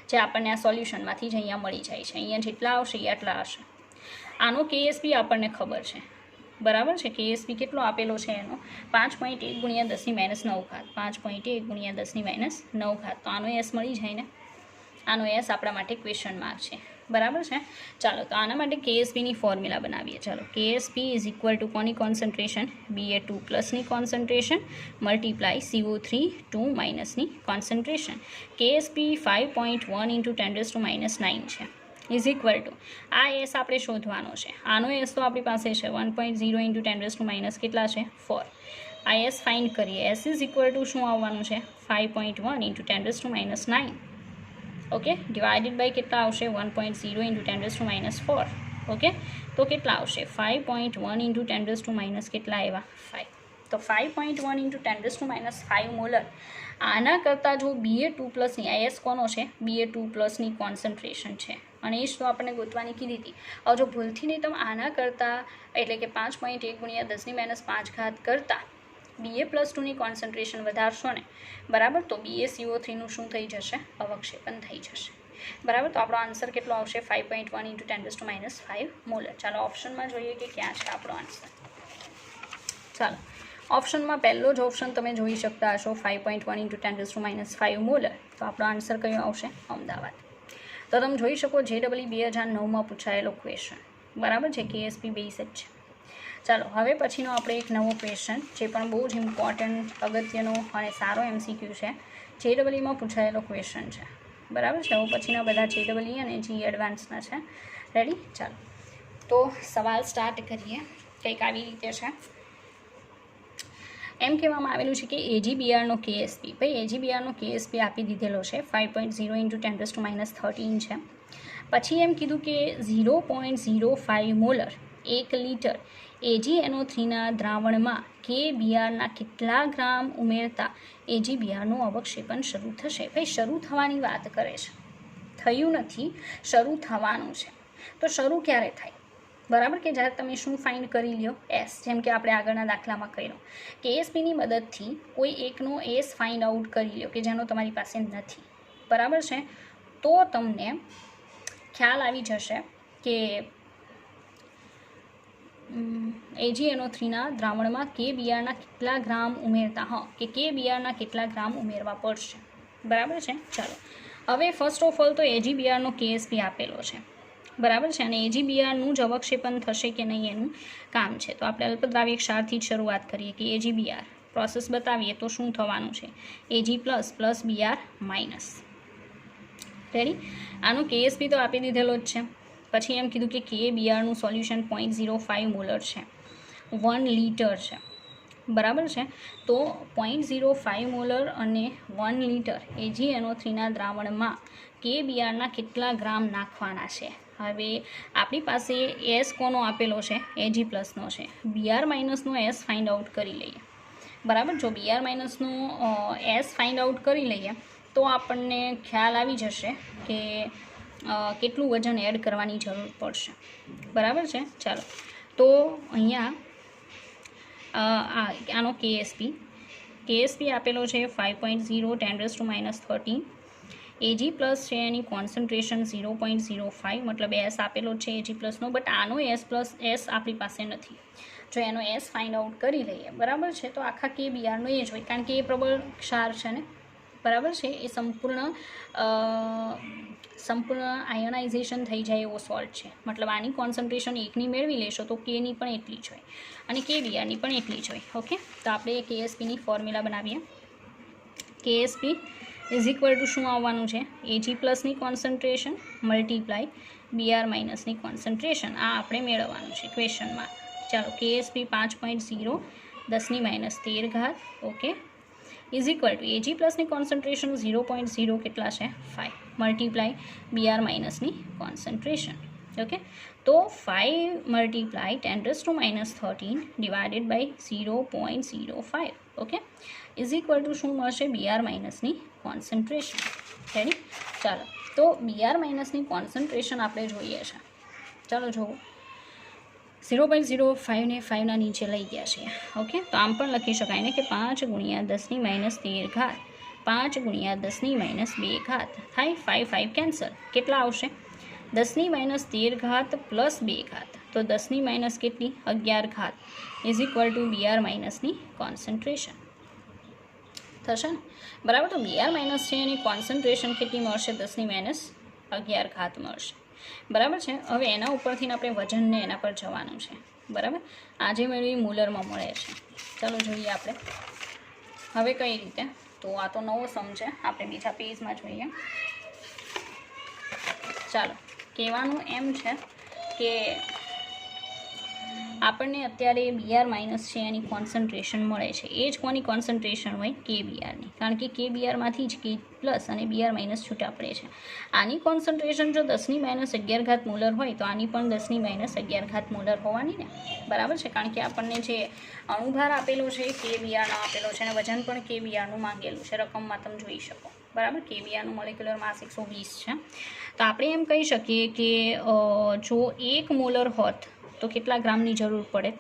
A: જે આપણને આ સોલ્યુશનમાંથી જ અહીંયા મળી જાય છે. અહીંયા જેટલા આવશે એ આટલા હશે. આનો KSP આપણને ખબર છે. બરાબર છે, KSP કેટલો આપેલો છે એનો? 5.1 × 10⁻⁹. 5.1 × 10⁻⁹. તો આનો S મળી જાય ને. આનો S આપણા માટે ક્વેશ્ચન માર્ક છે. બરાબર છે, ચાલો તો આના માટે KSPની ફોર્મ્યુલા બનાવીએ. ચાલો, KSP = કોની concentration? Ba2 પ્લસની concentration multiply CO3 2- ની કોન્સન્ટ્રેશન. KSP 5.1 × 10⁻⁹ છે, ઇઝ ઇક્વલ ટુ આ S આપણે શોધવાનો છે. આનો S તો આપણી પાસે છે 1.0 × 10⁻⁻ કેટલા છે? 4. આ S ફાઇન્ડ કરીએ. S ઇઝ ઇક્વલ ટુ શું આવવાનું છે? 5.1 × 10⁻⁹. ઓકે, ડિવાઇડેડ બાય કેટલા આવશે? 1.0 × 10⁻⁴. ઓકે, તો કેટલા આવશે? 5.1 × 10⁻⁻ કેટલા આવ્યા? 5. તો 5.1 × 10⁻⁵ મોલર. આના કરતાં જો Ba2 પ્લસની, આ S કોનો છે? Ba2 પ્લસની કોન્સન્ટ્રેશન છે, અને એ જ તો આપણને ગોતવાની કીધી હતી. હવે જો ભૂલથી નહીં તમે આના કરતાં એટલે કે 5.1 × 10⁻⁵ કરતાં Ba+2ની કોન્સન્ટ્રેશન વધારશો ને, બરાબર, તો BaCO3નું શું થઈ જશે? અવક્ષેપણ થઈ જશે. બરાબર, તો આપણો આન્સર કેટલો આવશે? 5.1 × 10⁻⁵ મોલર. ચાલો ઓપ્શનમાં જોઈએ કે ક્યાં છે આપણો આન્સર. ચાલો, ઓપ્શનમાં પહેલો જ ઓપ્શન તમે જોઈ શકતા હશો, 5.1 × 10⁻⁵ મોલર. તો આપણો આન્સર કયો આવશે? અમદાવાદ. તો તમે જોઈ શકો JEE 2009માં પૂછાયેલો ક્વેશ્ચન. બરાબર છે, KSP બેઝ જ છે. ચાલો, હવે પછીનો આપણે એક નવો ક્વેશ્ચન, જે પણ બહુ જ ઇમ્પોર્ટન્ટ, અગત્યનો અને સારો MCQ છે, JEEમાં પૂછાયેલો ક્વેશ્ચન છે. બરાબર છે, હવે પછીના બધા JEE અને JEE એડવાન્સના છે. રેડી, ચાલો તો સવાલ સ્ટાર્ટ કરીએ. કંઈક આવી રીતે છે. એમ કહેવામાં આવેલું છે કે AgBrનો KSP, ભાઈ AgBrનો KSP આપી દીધેલો છે 5.0 × 10⁻13 છે. પછી એમ કીધું કે 0.05 મોલર 1 લિટર AgNO3ના દ્રાવણમાં KBrના કેટલા ગ્રામ ઉમેરતા AgBrનું અવક્ષેપણ શરૂ થશે? ભાઈ શરૂ થવાની વાત કરે છે, થયું નથી, શરૂ થવાનું છે. તો શરૂ ક્યારે થાય? બરાબર, કે જ્યારે તમે શું ફાઇન્ડ કરી લ્યો એસ, જેમ કે આપણે આગળના દાખલામાં કર્યો કે એએસપીની મદદથી કોઈ એકનો એસ ફાઇન્ડ આઉટ કરી લ્યો કે જેનો તમારી પાસે નથી. બરાબર છે, તો તમને ખ્યાલ આવી જશે કે AgNO3ના દ્રાવણમાં KBrના કેટલા ગ્રામ ઉમેરતા કે KBrના કેટલા ગ્રામ ઉમેરવા પડશે. બરાબર છે. ચાલો હવે ફર્સ્ટ ઓફ ઓલ તો AgBrનો KSP આપેલો છે. બરાબર છે, અને AgBrનું જ અવક્ષેપન થશે કે નહીં એનું કામ છે. તો આપણે અલ્પદ્રાવ્ય ક્ષારથી જ શરૂઆત કરીએ કે AgBr પ્રોસેસ બતાવીએ તો શું થવાનું છે, Ag plus plus Br minus. Ready, આનો KSP તો આપી દીધેલો જ છે. પછી એમ કીધું કે KBrનું સોલ્યુશન 0.05 મોલર છે, 1 લીટર છે. બરાબર છે, તો 0.05 મોલર અને 1 લીટર AgNO3ના દ્રાવણમાં KBrના કેટલા ગ્રામ નાખવાના છે. હવે આપણી પાસે એસ કોનો આપેલો છે, Ag પ્લસનો છે. Br માઇનસનો એસ ફાઇન્ડ આઉટ કરી લઈએ. બરાબર, જો Br માઇનસનો એસ ફાઇન્ડ આઉટ કરી લઈએ તો આપણને ખ્યાલ આવી જશે કે કેટલું વજન એડ કરવાની જરૂર પડશે. બરાબર છે. ચાલો તો અહીંયા આનો KSP આપેલો છે 5.0 10⁻13. Ag પ્લસ છે એની કોન્સન્ટ્રેશન 0.05, મતલબ એસ આપેલો છે Ag પ્લસનો, બટ આનો એસ આપણી પાસે નથી. જો એનો એસ ફાઇન્ડ આઉટ કરી લઈએ, બરાબર છે, તો આખા KBrનો એ જ હોય, કારણ કે એ પ્રબળ ક્ષાર છે ને. બરાબર છે, એ સંપૂર્ણ આયોનાઇઝેશન થઈ જાય એવો સોલ્ટ છે. મતલબ આની કોન્સન્ટ્રેશન 1ની મેળવી લેશો તો Kની પણ એટલી જ હોય અને KBrની પણ એટલી જ હોય. ઓકે, તો આપણે KSPની ફોર્મ્યુલા બનાવીએ. KSP ઇઝ ઇક્વલ ટુ શું આવવાનું છે, Ag પ્લસની કોન્સન્ટ્રેશન મલ્ટીપ્લાય Br માઇનસની કોન્સન્ટ્રેશન. આ આપણે મેળવવાનું છે ક્વેશ્ચનમાં. ચાલો, KSP 5.0 10⁻13. Okay, is equal to Ag પ્લસની કોન્સન્ટ્રેશન 0.0 કેટલા છે, 5 મલ્ટીપ્લાય Br માઇનસની કોન્સન્ટ્રેશન. ઓકે, તો 5 multiply 10⁻13 divided by 0.05. Okay, is equal to શું મળશે, Br માઇનસની કોન્સન્ટ્રેશન. રેડી, ચાલો તો Br માઇનસની કોન્સન્ટ્રેશન આપણે જોઈએ છે. ચાલો જુઓ, 0.05 ને 5ના નીચે લઈ ગયા છે. ઓકે, તો આમ પણ લખી શકાય ને કે 5 × 10⁻13 5 × 10⁻2 થાય 5 કેન્સલ. કેટલા આવશે, 10⁻13 પ્લસ 2 તો 10⁻- કેટલી, 11 ઇઝ ઇક્વલ ટુ Br માઇનસની કોન્સન્ટ્રેશન થશે ને. બરાબર, તો Br માઇનસ છે એની કોન્સન્ટ્રેશન કેટલી મળશે, 10⁻11 મળશે. બરાબર છે, હવે એના ઉપરથી આપણે વજનને એના પર જવાનું છે. બરાબર, આજે મેળવી મોલરમાં મળે છે. ચાલો જોઈએ આપણે હવે કઈ રીતે. તો આ તો નવો સમ છે, આપણે બીજા પેજમાં જોઈએ. ચાલો, કહેવાનું એમ છે કે આપણને અત્યારે Br માઇનસ છે એની કોન્સન્ટ્રેશન મળે છે. એ જ કોની કોન્સન્ટ્રેશન હોય, KBrની, કારણ કે KBrમાંથી જ K પ્લસ અને Br માઇનસ છૂટા પડે છે. આની કોન્સન્ટ્રેશન જો 10⁻11 મોલર હોય તો આની પણ 10⁻11 મોલર હોવાની ને. બરાબર છે, કારણ કે આપણને જે અણુભાર આપેલો છે KBrનો આપેલો છે અને વજન પણ KBrનું માંગેલું છે. રકમમાં તમે જોઈ શકો. બરાબર, KBrનું મોલેક્યુલર માસ 120 છે. તો આપણે એમ કહી શકીએ કે જો 1 મોલર હોત તો કેટલા ગ્રામની જરૂર પડે,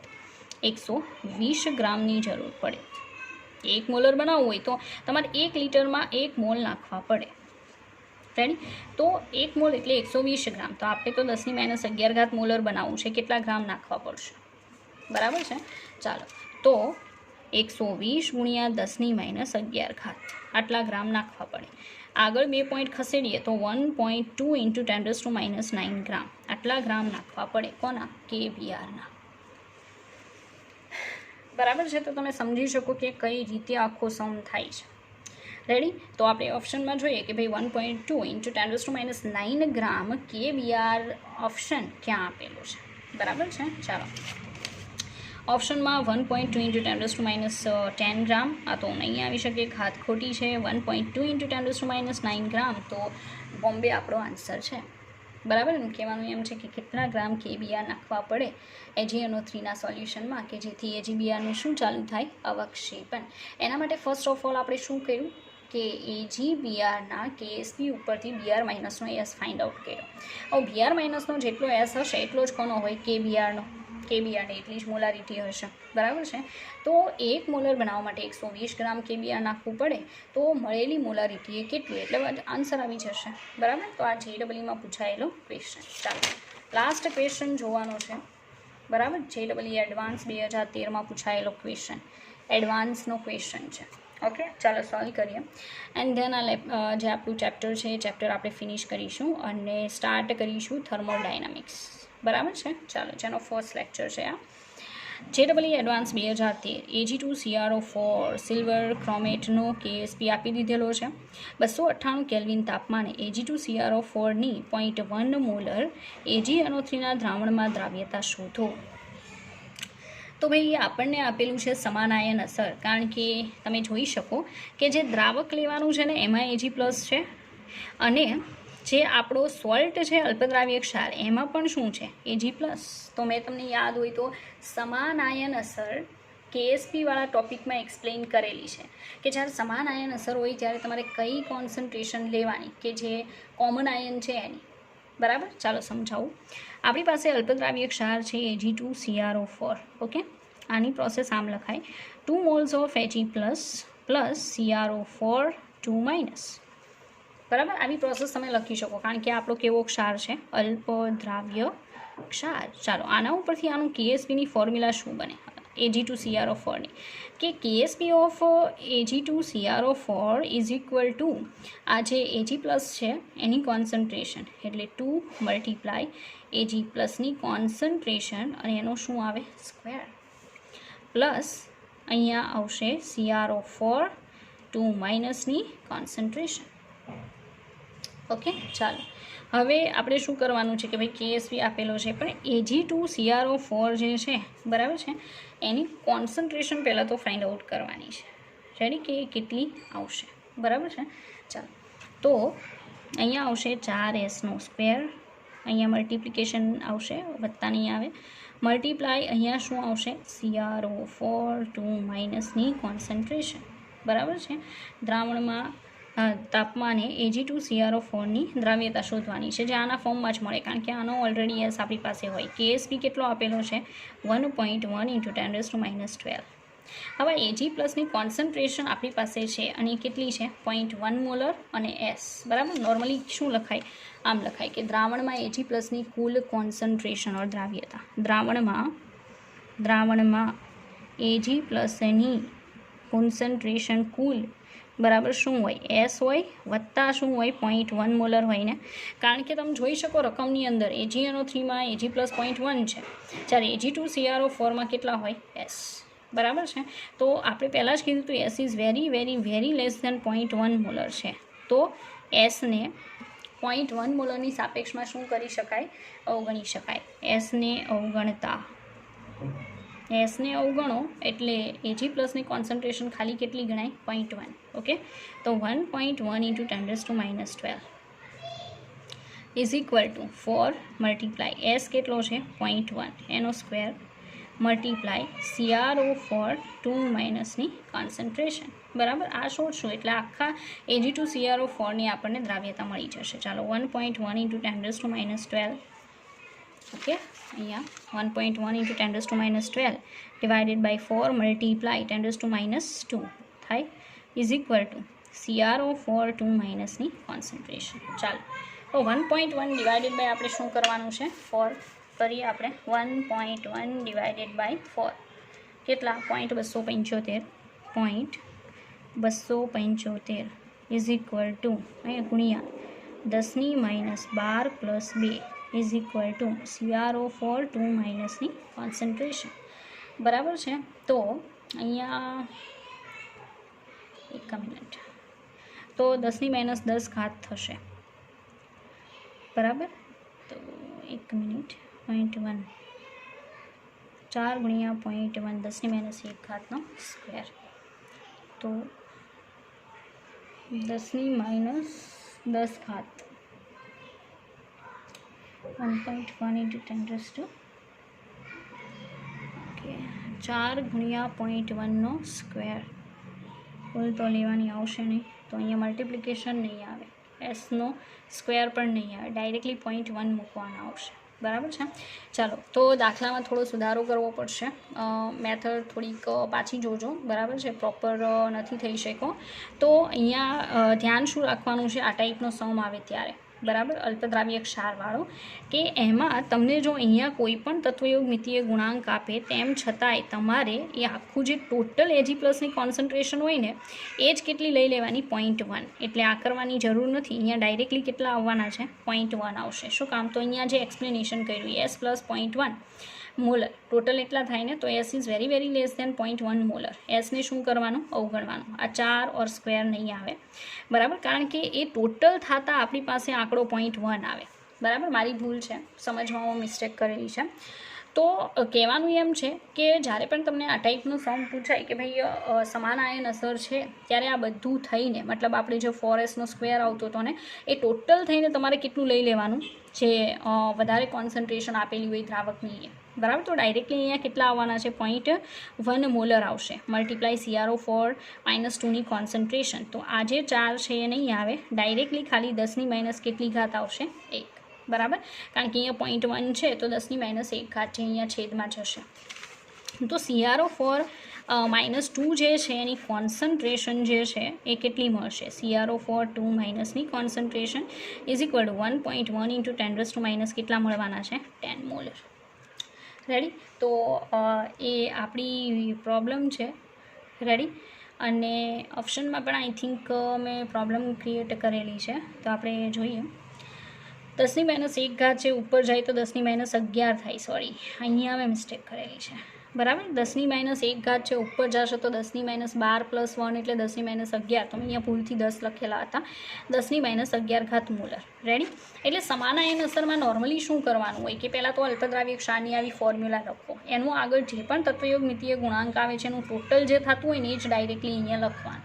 A: 120 ગ્રામની જરૂર પડે. 1 મોલર બનાવવું હોય તો તમારે 1 લીટરમાં 1 મોલ નાખવા પડે. રેડી, તો 1 મોલ એટલે 120 ગ્રામ. તો આપણે તો 10⁻11 મોલર બનાવવું છે, કેટલા ગ્રામ નાખવા પડશે. બરાબર છે, ચાલો તો 120 × 10⁻11 આટલા ગ્રામ નાખવા પડે. આગળ 2 પોઈન્ટ ખસેડીએ તો 1.2 × 10⁻9 ગ્રામ આટલા ગ્રામ નાખવા પડે. કોના, KBrના. બરાબર છે, તો તમે સમજી શકો કે કઈ રીતે આખો સમ થાય છે. રેડી, તો આપણે ઓપ્શનમાં જોઈએ કે ભાઈ 1.2 × 10⁻9 ગ્રામ KBr ઓપ્શન ક્યાં આપેલો છે. બરાબર છે, ચાલો ઓપ્શનમાં 1.2 × 10⁻10 ગ્રામ, આ તો નહીં આવી શકે, ઘાત ખોટી છે. 1.2 × 10⁻9 ગ્રામ, તો બોમ્બે આપણો આન્સર છે. બરાબર, એમ કહેવાનું એમ છે કે કેટલા ગ્રામ KBr નાખવા પડે AgNO3ના સોલ્યુશનમાં કે જેથી AgBrનું શું ચાલુ થાય, અવક્ષેપન. એના માટે ફર્સ્ટ ઓફ ઓલ આપણે શું કર્યું કે એજી બીઆરના કેએસપી ઉપરથી બીઆર માઇનસનો એસ ફાઇન્ડ આઉટ કર્યો. હવે બીઆર માઇનસનો જેટલો એસ હશે એટલો જ કોનો હોય કે બીઆરનો. કે બીઆરની એટલી જ મોલારિટી હશે, બરાબર છે. તો 1 મોલર બનાવવા માટે 120 ગ્રામ કે બીઆર નાખવું પડે તો મળેલી મોલારિટી એ કેટલી, એટલે આન્સર આવી જશે, બરાબર. તો આ JEE પૂછાયેલો ક્વેશ્ચન. ચાલો લાસ્ટ ક્વેશ્ચન જોવાનો છે, બરાબર. JEE એડવાન્સ 2013 પૂછાયેલો ક્વેશ્ચન, એડવાન્સનો ક્વેશ્ચન છે. ઓકે, ચાલો સોલ્વ કરીએ એન્ડ ધેન જે આપણું ચેપ્ટર છે એ ચેપ્ટર આપણે ફિનિશ કરીશું અને સ્ટાર્ટ કરીશું થર્મોડાયનામિક્સ, બરાબર છે. ચાલો, જેનો ફર્સ્ટ લેક્ચર છે આ JEE advance 2013 Ag2CrO4 silver ક્રોમેટનો KSP આપી દીધેલો છે. 298 કેલ્વિન તાપમાને Ag2CrO4ની 0.1 મોલર AgNO3ના દ્રાવણમાં દ્રાવ્યતા શોધો. તો ભાઈ આપણને આપેલું છે સમાનાયન અસર, કારણ કે તમે જોઈ શકો કે જે દ્રાવક લેવાનું છે ને એમાં Ag+ છે અને જે આપણો સોલ્ટ છે અલ્પદ્રાવ્ય ક્ષાર એમાં પણ શું છે Ag+. તો મેં તમને યાદ હોય તો સમાનાયન અસર કેએસપીવાળા ટોપિકમાં એક્સપ્લેન કરેલી છે કે જ્યારે સમાનાયન અસર હોય ત્યારે તમારે કઈ કોન્સન્ટ્રેશન લેવાની કે જે કોમન આયન છે એની, બરાબર. ચાલો સમજાવું. આપણી પાસે અલ્પદ્રાવ્ય ક્ષાર છે Ag2CrO4. ઓકે, આની પ્રોસેસ આમ લખાય 2 moles of Ag+ plus CrO4 2-, બરાબર. આવી પ્રોસેસ તમે લખી શકો કારણ કે આપણો કેવો ક્ષાર છે અલ્પદ્રાવ્ય ક્ષાર. ચાલો આના ઉપરથી આનું કેએસપીની ફોર્મ્યુલા શું બને Ag2CrO4ની કે KSP of Ag2CrO4 is equal to આ જે Ag+ છે એની કોન્સન્ટ્રેશન એટલે 2 મલ્ટીપ્લાય Ag+ની કોન્સન્ટ્રેશન અને એનો શું આવે સ્ક્વેર પ્લસ અહીંયા આવશે CrO4 2- કોન્સન્ટ્રેશન. ઓકે, ચાલો હવે આપણે શું કરવાનું છે કે ભાઈ કેએસપી આપેલો છે પણ Ag2CrO4 જે છે, બરાબર છે, એની કોન્સન્ટ્રેશન પહેલાં તો ફાઇન્ડ આઉટ કરવાની છે, રેડી, કે કેટલી આવશે, બરાબર છે. ચાલો તો અહીંયા આવશે 4s², અહીંયા મલ્ટિપ્લિકેશન આવશે, વત્તા નહીં આવે, મલ્ટીપ્લાય અહીંયા શું આવશે CrO4 2- કોન્સન્ટ્રેશન, બરાબર છે. દ્રાવણમાં તાપમાને Ag2CrO4ની દ્રાવ્યતા શોધવાની છે જે આના ફોર્મમાં જ મળે કારણ કે આનો ઓલરેડી એસ આપણી પાસે હોય. કેએસપી કેટલો આપેલો છે 1.1 × 10⁻12. હવે Ag+ની કોન્સન્ટ્રેશન આપણી પાસે છે અને કેટલી છે 0.1 મોલર અને એસ, બરાબર. નોર્મલી શું લખાય, આમ લખાય કે દ્રાવણમાં Ag+ની કુલ કોન્સન્ટ્રેશન ઓર દ્રાવ્યતા, દ્રાવણમાં Ag+ની કોન્સન્ટ્રેશન કુલ બરાબર શું હોય એસ હોય વત્તા શું હોય 0.1 મોલર હોય ને, કારણ કે તમે જોઈ શકો રકમની અંદર AgNO3માં Ag+ 0.1 છે જ્યારે Ag2CrO4માં કેટલા હોય એસ, બરાબર છે. તો આપણે પહેલાં જ કીધું હતું S is very very very less than 0.1 molar છે. તો એસને 0.1 મોલરની સાપેક્ષમાં શું કરી શકાય અવગણી શકાય. એસને અવગણો એટલે Ag+ની કોન્સન્ટ્રેશન ખાલી કેટલી ગણાય 0.1. ઓકે, તો 1.1 × 10⁻12 is equal two 4 multiply S કેટલો છે 0.1 એનો સ્ક્વેર મલ્ટીપ્લાય CrO4 2- કોન્સન્ટ્રેશન, બરાબર. આ શોધશું એટલે આખા Ag2CrO4ની આપણને દ્રાવ્યતા મળી જશે. ચાલો 1.1 × 10⁻12, ઓકે, અહીંયા 1.1 × 10⁻12 ડિવાઇડેડ બાય 4 મલ્ટીપ્લાય 10⁻2 થાય is equal two CrO4 2- concentration. ચાલો તો 1.1 ડિવાઇડેડ બાય આપણે શું કરવાનું છે 4 કરીએ આપણે 1.1 ડિવાઇડેડ બાય 4 કેટલા 0.275 ઇઝ ઇક્વલ ટુ અહીંયા ગુણ્યા 10⁻12 + 2 is equal two CrO4 2- concentration, બરાબર છે. તો અહીંયા એક મિનિટ, તો 10⁻10 થશે, બરાબર. તો એક મિનિટ 0.1 4 × 0.1 10⁻1 સ્ક્વેર, તો 10⁻10 1.1 × 10⁻, ઓકે, 4 × 0.1 સ્ક્વેર, કુલ તો લેવાની આવશે નહીં, તો અહીંયા મલ્ટિપ્લિકેશન નહીં આવે, એસનો સ્ક્વેર પણ નહીં આવે, ડાયરેક્ટલી 0.1 મૂકવાના આવશે, બરાબર છે. ચાલો, તો દાખલામાં થોડો સુધારો કરવો પડશે, મેથડ થોડીક પાછી જોજો, બરાબર છે, પ્રોપર નથી થઈ શક્યો. તો અહીંયા ધ્યાન શું રાખવાનું છે, આ ટાઈપનો સમ આવે ત્યારે, બરાબર, અલ્પદ્રાવ્ય ક્ષારવાળો, કે એમાં તમને જો અહીંયા કોઈ પણ તત્વયોગ મિતીય ગુણાંક આપે તેમ છતાંય તમારે એ આખું જે ટોટલ એજી પ્લસની કોન્સન્ટ્રેશન હોય ને એ જ કેટલી લઈ લેવાની, 0.1. એટલે આ કરવાની જરૂર નથી, અહીંયા ડાયરેક્ટલી કેટલા આવવાના છે, 0.1 આવશે. શું કામ, તો અહીંયા જે એક્સપ્લેનેશન કર્યું, એસ પ્લસ 0.1 મોલર, ટોટલ એટલા થાય ને, તો S is very very less than 0.1 molar. એસને શું કરવાનું, અવગણવાનું, આ 4 ઓર સ્ક્વેર નહીં આવે, બરાબર, કારણ કે એ ટોટલ થતાં આપણી પાસે આંકડો 0.1 આવે, બરાબર. મારી ભૂલ છે, સમજવામાં મિસ્ટેક કરેલી છે. તો કહેવાનું એમ છે કે જ્યારે પણ તમને આ ટાઈપનું સમ પૂછાય કે ભાઈ સમાન આયન અસર છે, ત્યારે આ બધું થઈને, મતલબ આપણે જો 4sનો સ્ક્વેર આવતો હતો ને, એ ટોટલ થઈને તમારે કેટલું લઈ લેવાનું, જે વધારે કોન્સન્ટ્રેશન આપેલી હોય દ્રાવકની, બરાબર. તો ડાયરેક્ટલી અહીંયા કેટલા આવવાના છે, 0.1 મોલર આવશે, મલ્ટીપ્લાય CrO4 -2ની કોન્સન્ટ્રેશન. તો આ જે 4 છે એ નહીં આવે, ડાયરેક્ટલી ખાલી 10ની માઇનસ કેટલી ઘાત આવશે, 1, બરાબર, કારણ કે અહીંયા 0.1 છે તો 10ની માઇનસ 1 ઘાત છે, અહીંયા છેદમાં જશે. તો CrO4 -2 જે છે એની કોન્સન્ટ્રેશન જે છે એ કેટલી મળશે, CrO4 2 માઇનસની કોન્સન્ટ્રેશન ઇઝ ઇક્વલ ટુ 1.1 × 10⁻⁻ કેટલા મળવાના છે, 10 મોલર. રેડી. તો એ આપણી પ્રોબ્લેમ છે, રેડી. અને ઓપ્શનમાં પણ આઈ થિંક મેં પ્રોબ્લેમ ક્રિએટ કરેલી છે, તો આપણે જોઈએ. 10ની માઇનસ 1 ઘાત છે, ઉપર જાય તો 10ની માઇનસ 11 થાય, સોરી અહીંયા મેં મિસ્ટેક કરેલી છે, બરાબર. 10ની માઇનસ 1 ઘાત છે, ઉપર જશે તો 10ની માઇનસ 12 + 1 એટલે 10ની માઇનસ 11. તો અહીંયા ભૂલથી 10 લખેલા હતા, 10ની માઇનસ 11 ઘાત મોલર, રેડી. એટલે સમાન આયન અસરમાં નોર્મલી શું કરવાનું હોય કે પહેલાં તો અલ્પદ્રાવ્ય ક્ષારની આવી ફોર્મ્યુલા લખો, એનું આગળ જે પણ તત્વયોગ મિતીય ગુણાંક આવે છે એનું ટોટલ જે થતું હોય ને એ જ ડાયરેક્ટલી અહીંયા લખવાનું,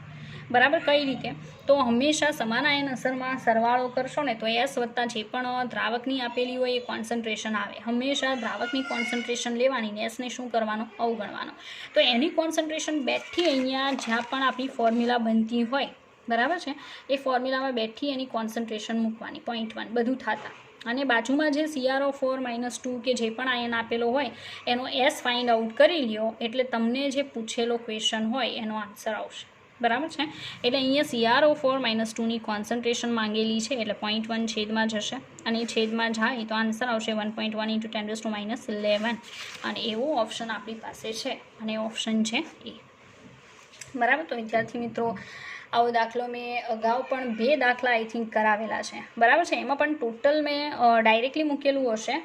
A: બરાબર. કઈ રીતે, તો હંમેશા સમાન આયન અસરમાં સરવાળો કરશો ને તો એસ વત્તા જે પણ દ્રાવકની આપેલી હોય એ કોન્સન્ટ્રેશન આવે, હંમેશા દ્રાવકની કોન્સન્ટ્રેશન લેવાની ને એસને શું કરવાનો, અવગણવાનો. તો એની કોન્સન્ટ્રેશન બેઠી અહીંયા જ્યાં પણ આપણી ફોર્મ્યુલા બનતી હોય, બરાબર છે, એ ફોર્મ્યુલામાં બેઠી એની કોન્સન્ટ્રેશન મૂકવાની, 0.1 બધું થતા. અને બાજુમાં જે CrO4 -2 કે જે પણ આયન આપેલો હોય એનો એસ ફાઇન્ડ આઉટ કરી લ્યો, એટલે તમને જે પૂછેલો ક્વેશ્ચન હોય એનો આન્સર આવશે, બરાબર છે. એટલે અહીંયા CrO4 -2ની કોન્સન્ટ્રેશન માંગેલી છે, એટલે 0.1 છેદમાં જશે, અને છેદમાં જાય તો આન્સર આવશે 1.1 × 10⁻11, અને એવો ઓપ્શન આપણી પાસે છે, અને ઓપ્શન છે એ, બરાબર. તો વિદ્યાર્થી મિત્રો, આવો દાખલો મેં અગાઉ પણ 2 દાખલા આઈ થિંક કરાવેલા છે, બરાબર છે. એમાં પણ ટોટલ મેં ડાયરેક્ટલી મૂકેલું હશે,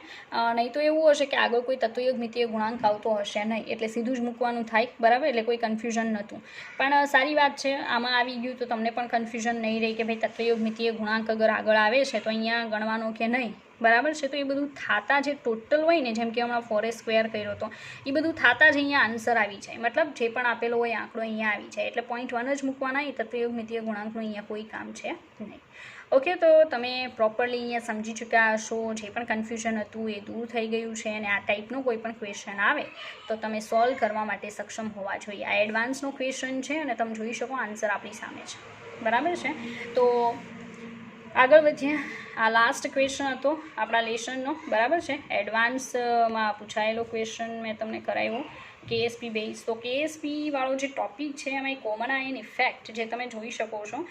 A: નહીં તો એવું હશે કે આગળ કોઈ તત્વયોગ મિતીય ગુણાંક આવતો હશે નહીં, એટલે સીધું જ મૂકવાનું થાય, બરાબર. એટલે કોઈ કન્ફ્યુઝન નહોતું, પણ સારી વાત છે, આમાં આવી ગયું તો તમને પણ કન્ફ્યુઝન નહીં રહી કે ભાઈ તત્વયોગ મિતીય ગુણાંક અગર આગળ આવે છે તો અહીંયા ગણવાનો કે નહીં, બરાબર છે. તો એ બધું થતાં જે ટોટલ હોય ને, જેમ કે હમણાં 4s સ્ક્વેર કર્યો હતો, એ બધું થતાં જ અહીંયા આન્સર આવી જાય, મતલબ જે પણ આપેલો હોય આંકડો અહીંયા આવી જાય, એટલે 0.1 જ મૂકવાના, એ તત્વયોગ મિતીય ગુણાંકનું અહીંયા કોઈ કામ છે નહીં. ઓકે, તો તમે પ્રોપરલી અહીંયા સમજી ચૂક્યા હશો, જે પણ કન્ફ્યુઝન હતું એ દૂર થઈ ગયું છે, અને આ ટાઈપનો કોઈ પણ ક્વેશ્ચન આવે તો તમે સોલ્વ કરવા માટે સક્ષમ હોવા જોઈએ. આ એડવાન્સનો ક્વેશ્ચન છે અને તમે જોઈ શકો આન્સર આપણી સામે છે, બરાબર છે. તો આગળ વધીએ. આ લાસ્ટ ક્વેશ્ચન હતો આપણા લેશનનો, બરાબર છે. એડવાન્સમાં પૂછાયેલો ક્વેશ્ચન મેં તમને કરાવ્યો, KSP બેઝ. તો KSP વાળો જે ટોપિક છે એમાં કોમન આયન ઇફેક્ટ જે તમે જોઈ શકો છો,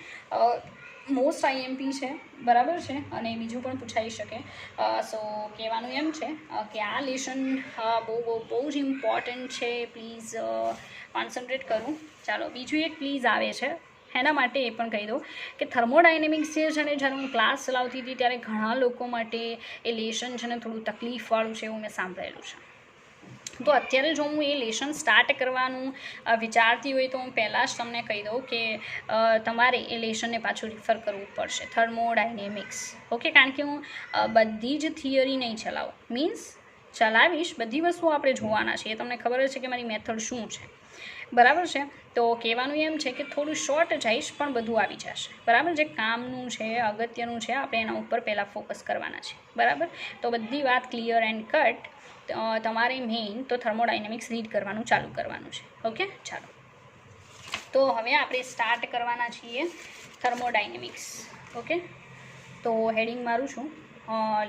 A: મોસ્ટ IMP છે, બરાબર છે, અને બીજું પણ પૂછાઈ શકે. સો કહેવાનું એમ છે કે આ લેશન બહુ જ ઇમ્પોર્ટન્ટ છે, પ્લીઝ કોન્સન્ટ્રેટ કરું. ચાલો, બીજું એક પ્લીઝ આવે છે, એના માટે એ પણ કહી દઉં કે થર્મોડાયનેમિક્સ જે છે ને, જ્યારે હું ક્લાસ ચલાવતી હતી ત્યારે ઘણા લોકો માટે એ લેશન છે ને થોડું તકલીફવાળું છે, એવું મેં સાંભળેલું છે. તો અત્યારે જો હું એ લેશન સ્ટાર્ટ કરવાનું વિચારતી હોય તો હું પહેલાં જ તમને કહી દઉં કે તમારે એ લેશનને પાછું રિફર કરવું પડશે, થર્મોડાયનેમિક્સ. ઓકે, કારણ કે હું બધી જ થિયરી નહીં ચલાવું, મીન્સ ચલાવીશ, બધી વસ્તુઓ આપણે જોવાના છે, એ તમને ખબર જ છે કે મારી મેથડ શું છે, બરાબર છે. તો કહેવાનું એમ છે કે થોડું શોર્ટ જઈશ પણ બધું આવી જશે, બરાબર. જે કામનું છે, અગત્યનું છે, આપણે એના ઉપર પહેલાં ફોકસ કરવાના છે, બરાબર. તો બધી વાત ક્લિયર એન્ડ કટ. તમારે મેઇન તો થર્મોડાયનેમિક્સ રીડ કરવાનું ચાલુ કરવાનું છે. ઓકે, ચાલો. તો હવે આપણે સ્ટાર્ટ કરવાના છીએ થર્મોડાયનેમિક્સ. ઓકે, તો હેડિંગ મારું છું.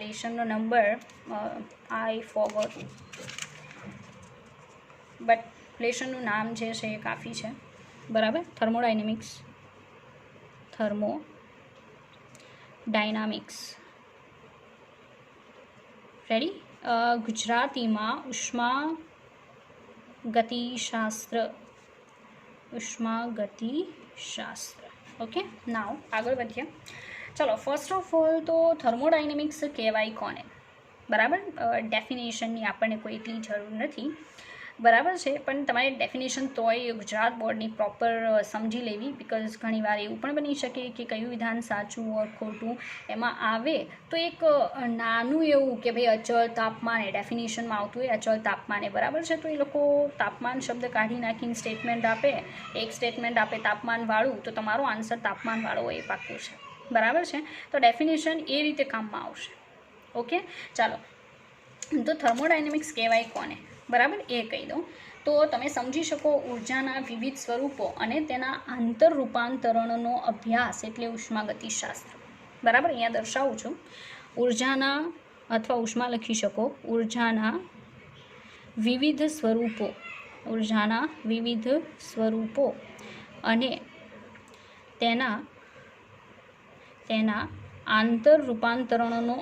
A: લેસનનો નંબર આઈ ફોરવર્ડ, બટ લેસનનું નામ જે છે એ કાફી છે, બરાબર. થર્મોડાયનેમિક્સ, થર્મોડાયનામિક્સ. રેડી. ગુજરાતીમાં ઉષ્માગતિશાસ્ત્ર. ઓકે, નાવ આગળ વધીએ. ચલો, ફર્સ્ટ ઓફ ઓલ તો થર્મોડાયનેમિક્સ કહેવાય કોને, બરાબર. ડેફિનેશનની આપણને કોઈ એટલી જરૂર નથી, બરાબર છે. પણ તમારે ડેફિનેશન તોય ગુજરાત બોર્ડની પ્રોપર સમજી લેવી, બિકોઝ ઘણીવાર એવું પણ બની શકે કે કયું વિધાન સાચું ઓર ખોટું એમાં આવે, તો એક નાનું એવું કે ભાઈ અચળ તાપમાને ડેફિનેશનમાં આવતું હોય, અચળ તાપમાને, બરાબર છે. તો એ લોકો તાપમાન શબ્દ કાઢી નાખીને સ્ટેટમેન્ટ આપે, એક સ્ટેટમેન્ટ આપે તાપમાનવાળું, તો તમારો આન્સર તાપમાનવાળો એ પાક્કું છે, બરાબર છે. તો ડેફિનેશન એ રીતે કામમાં આવશે. ઓકે, ચાલો. તો થર્મોડાયનેમિક્સ કહેવાય કોને, બરાબર, એ કહી દઉં તો તમે સમજી શકો. ઉર્જાના વિવિધ સ્વરૂપો અને તેના આંતર રૂપાંતરણનો અભ્યાસ એટલે ઉષ્માગતિશાસ્ત્ર, બરાબર. અહીંયા દર્શાવું છું. ઉર્જાના અથવા ઉષ્મા લખી શકો. ઉર્જાના વિવિધ સ્વરૂપો અને તેના આંતર રૂપાંતરણો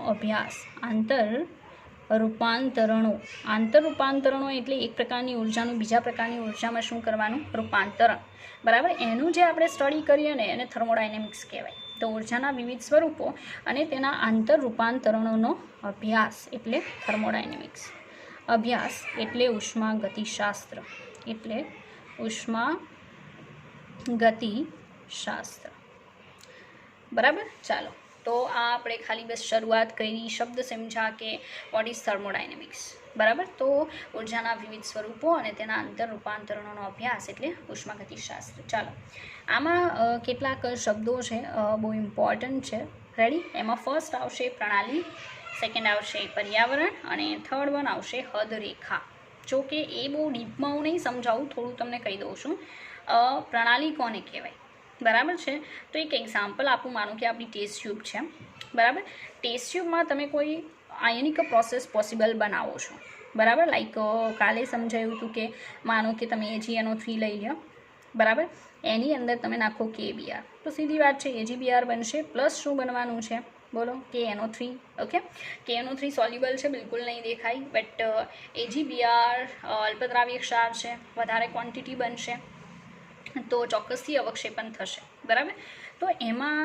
A: એટલે એક પ્રકારની ઉર્જાનું બીજા પ્રકારની ઉર્જામાં શું કરવાનું, રૂપાંતરણ, બરાબર. એનું જે આપણે સ્ટડી કરીએ ને એને થર્મોડાયનેમિક્સ કહેવાય. તો ઉર્જાના વિવિધ સ્વરૂપો અને તેના આંતર રૂપાંતરણોનો અભ્યાસ એટલે થર્મોડાયનેમિક્સ. અભ્યાસ એટલે ઉષ્માગતિશાસ્ત્ર, બરાબર. ચાલો, તો આ આપણે ખાલી બસ શરૂઆત કરી, શબ્દ સમજા કે વોટ ઇઝ થર્મોડાયનેમિક્સ, બરાબર. તો ઉર્જાના વિવિધ સ્વરૂપો અને તેના આંતર રૂપાંતરણોનો અભ્યાસ એટલે ઉષ્માગતિશાસ્ત્ર. ચાલો, આમાં કેટલાક શબ્દો છે બહુ ઇમ્પોર્ટન્ટ છે. રેડી. એમાં ફર્સ્ટ આવશે પ્રણાલી, સેકન્ડ આવશે પર્યાવરણ અને થર્ડ વન આવશે હદરેખા. જો કે એ બહુ ડીપમાં હું નહીં સમજાવું, થોડું તમને કહી દઉં છું. પ્રણાલી કોને કહેવાય, બરાબર છે. તો એક એક્ઝામ્પલ આપું. માનો કે આપણી ટેસ્ટ ટ્યુબ છે, બરાબર. ટેસ્ટ ટ્યુબમાં તમે કોઈ આયનિક પ્રોસેસ પોસિબલ બનાવો છો, બરાબર. લાઈક કાલે સમજાયું હતું કે માનો કે તમે AgNO3 લઈ લો, બરાબર. એની અંદર તમે નાખો KBr, તો સીધી વાત છે AgBr બનશે, પ્લસ શું બનવાનું છે બોલો, KNO3. ઓકે, KNO3 સોલ્યુબલ છે, બિલકુલ નહીં દેખાય, બટ AgBr અલ્પદ્રાવ્ય ક્ષાર છે, વધારે ક્વોન્ટિટી બનશે, તો ચોક્કસથી અવક્ષેપન થશે, બરાબર. તો એમાં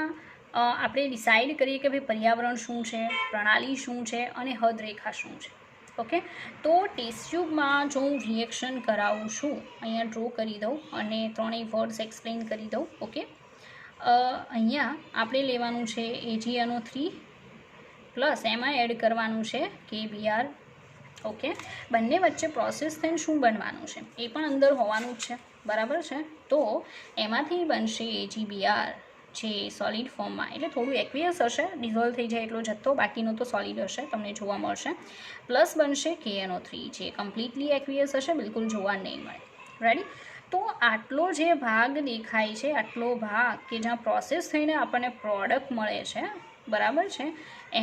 A: આપણે ડિસાઇડ કરીએ કે ભાઈ પર્યાવરણ શું છે, પ્રણાલી શું છે અને હદરેખા શું છે. ઓકે, તો ટેસ્ટ ટ્યુબમાં જો હું રિએક્શન કરાવું છું, અહીંયા ડ્રો કરી દઉં અને ત્રણેય વર્ડ્સ એક્સપ્લેન કરી દઉં. ઓકે, અહીંયા આપણે લેવાનું છે AgNO3 પ્લસ એમાં એડ કરવાનું છે KBr. ઓકે, બંને વચ્ચે પ્રોસેસ થઈને શું બનવાનું છે એ પણ અંદર હોવાનું જ છે, બરાબર છે. તો એમાંથી બનશે AgBr જે સોલિડ ફોર્મમાં, એટલે થોડું એક્વિયસ હશે, ડિઝોલ્વ થઈ જાય એટલો જથ્થો, બાકીનો તો સોલિડ હશે, તમને જોવા મળશે. પ્લસ બનશે KNO3 જે કમ્પ્લીટલી એક્વિયસ હશે, બિલકુલ જોવા નહીં મળે. રેડી. તો આટલો જે ભાગ દેખાય છે, આટલો ભાગ કે જ્યાં પ્રોસેસ થઈને આપણને પ્રોડક્ટ મળે છે, બરાબર છે,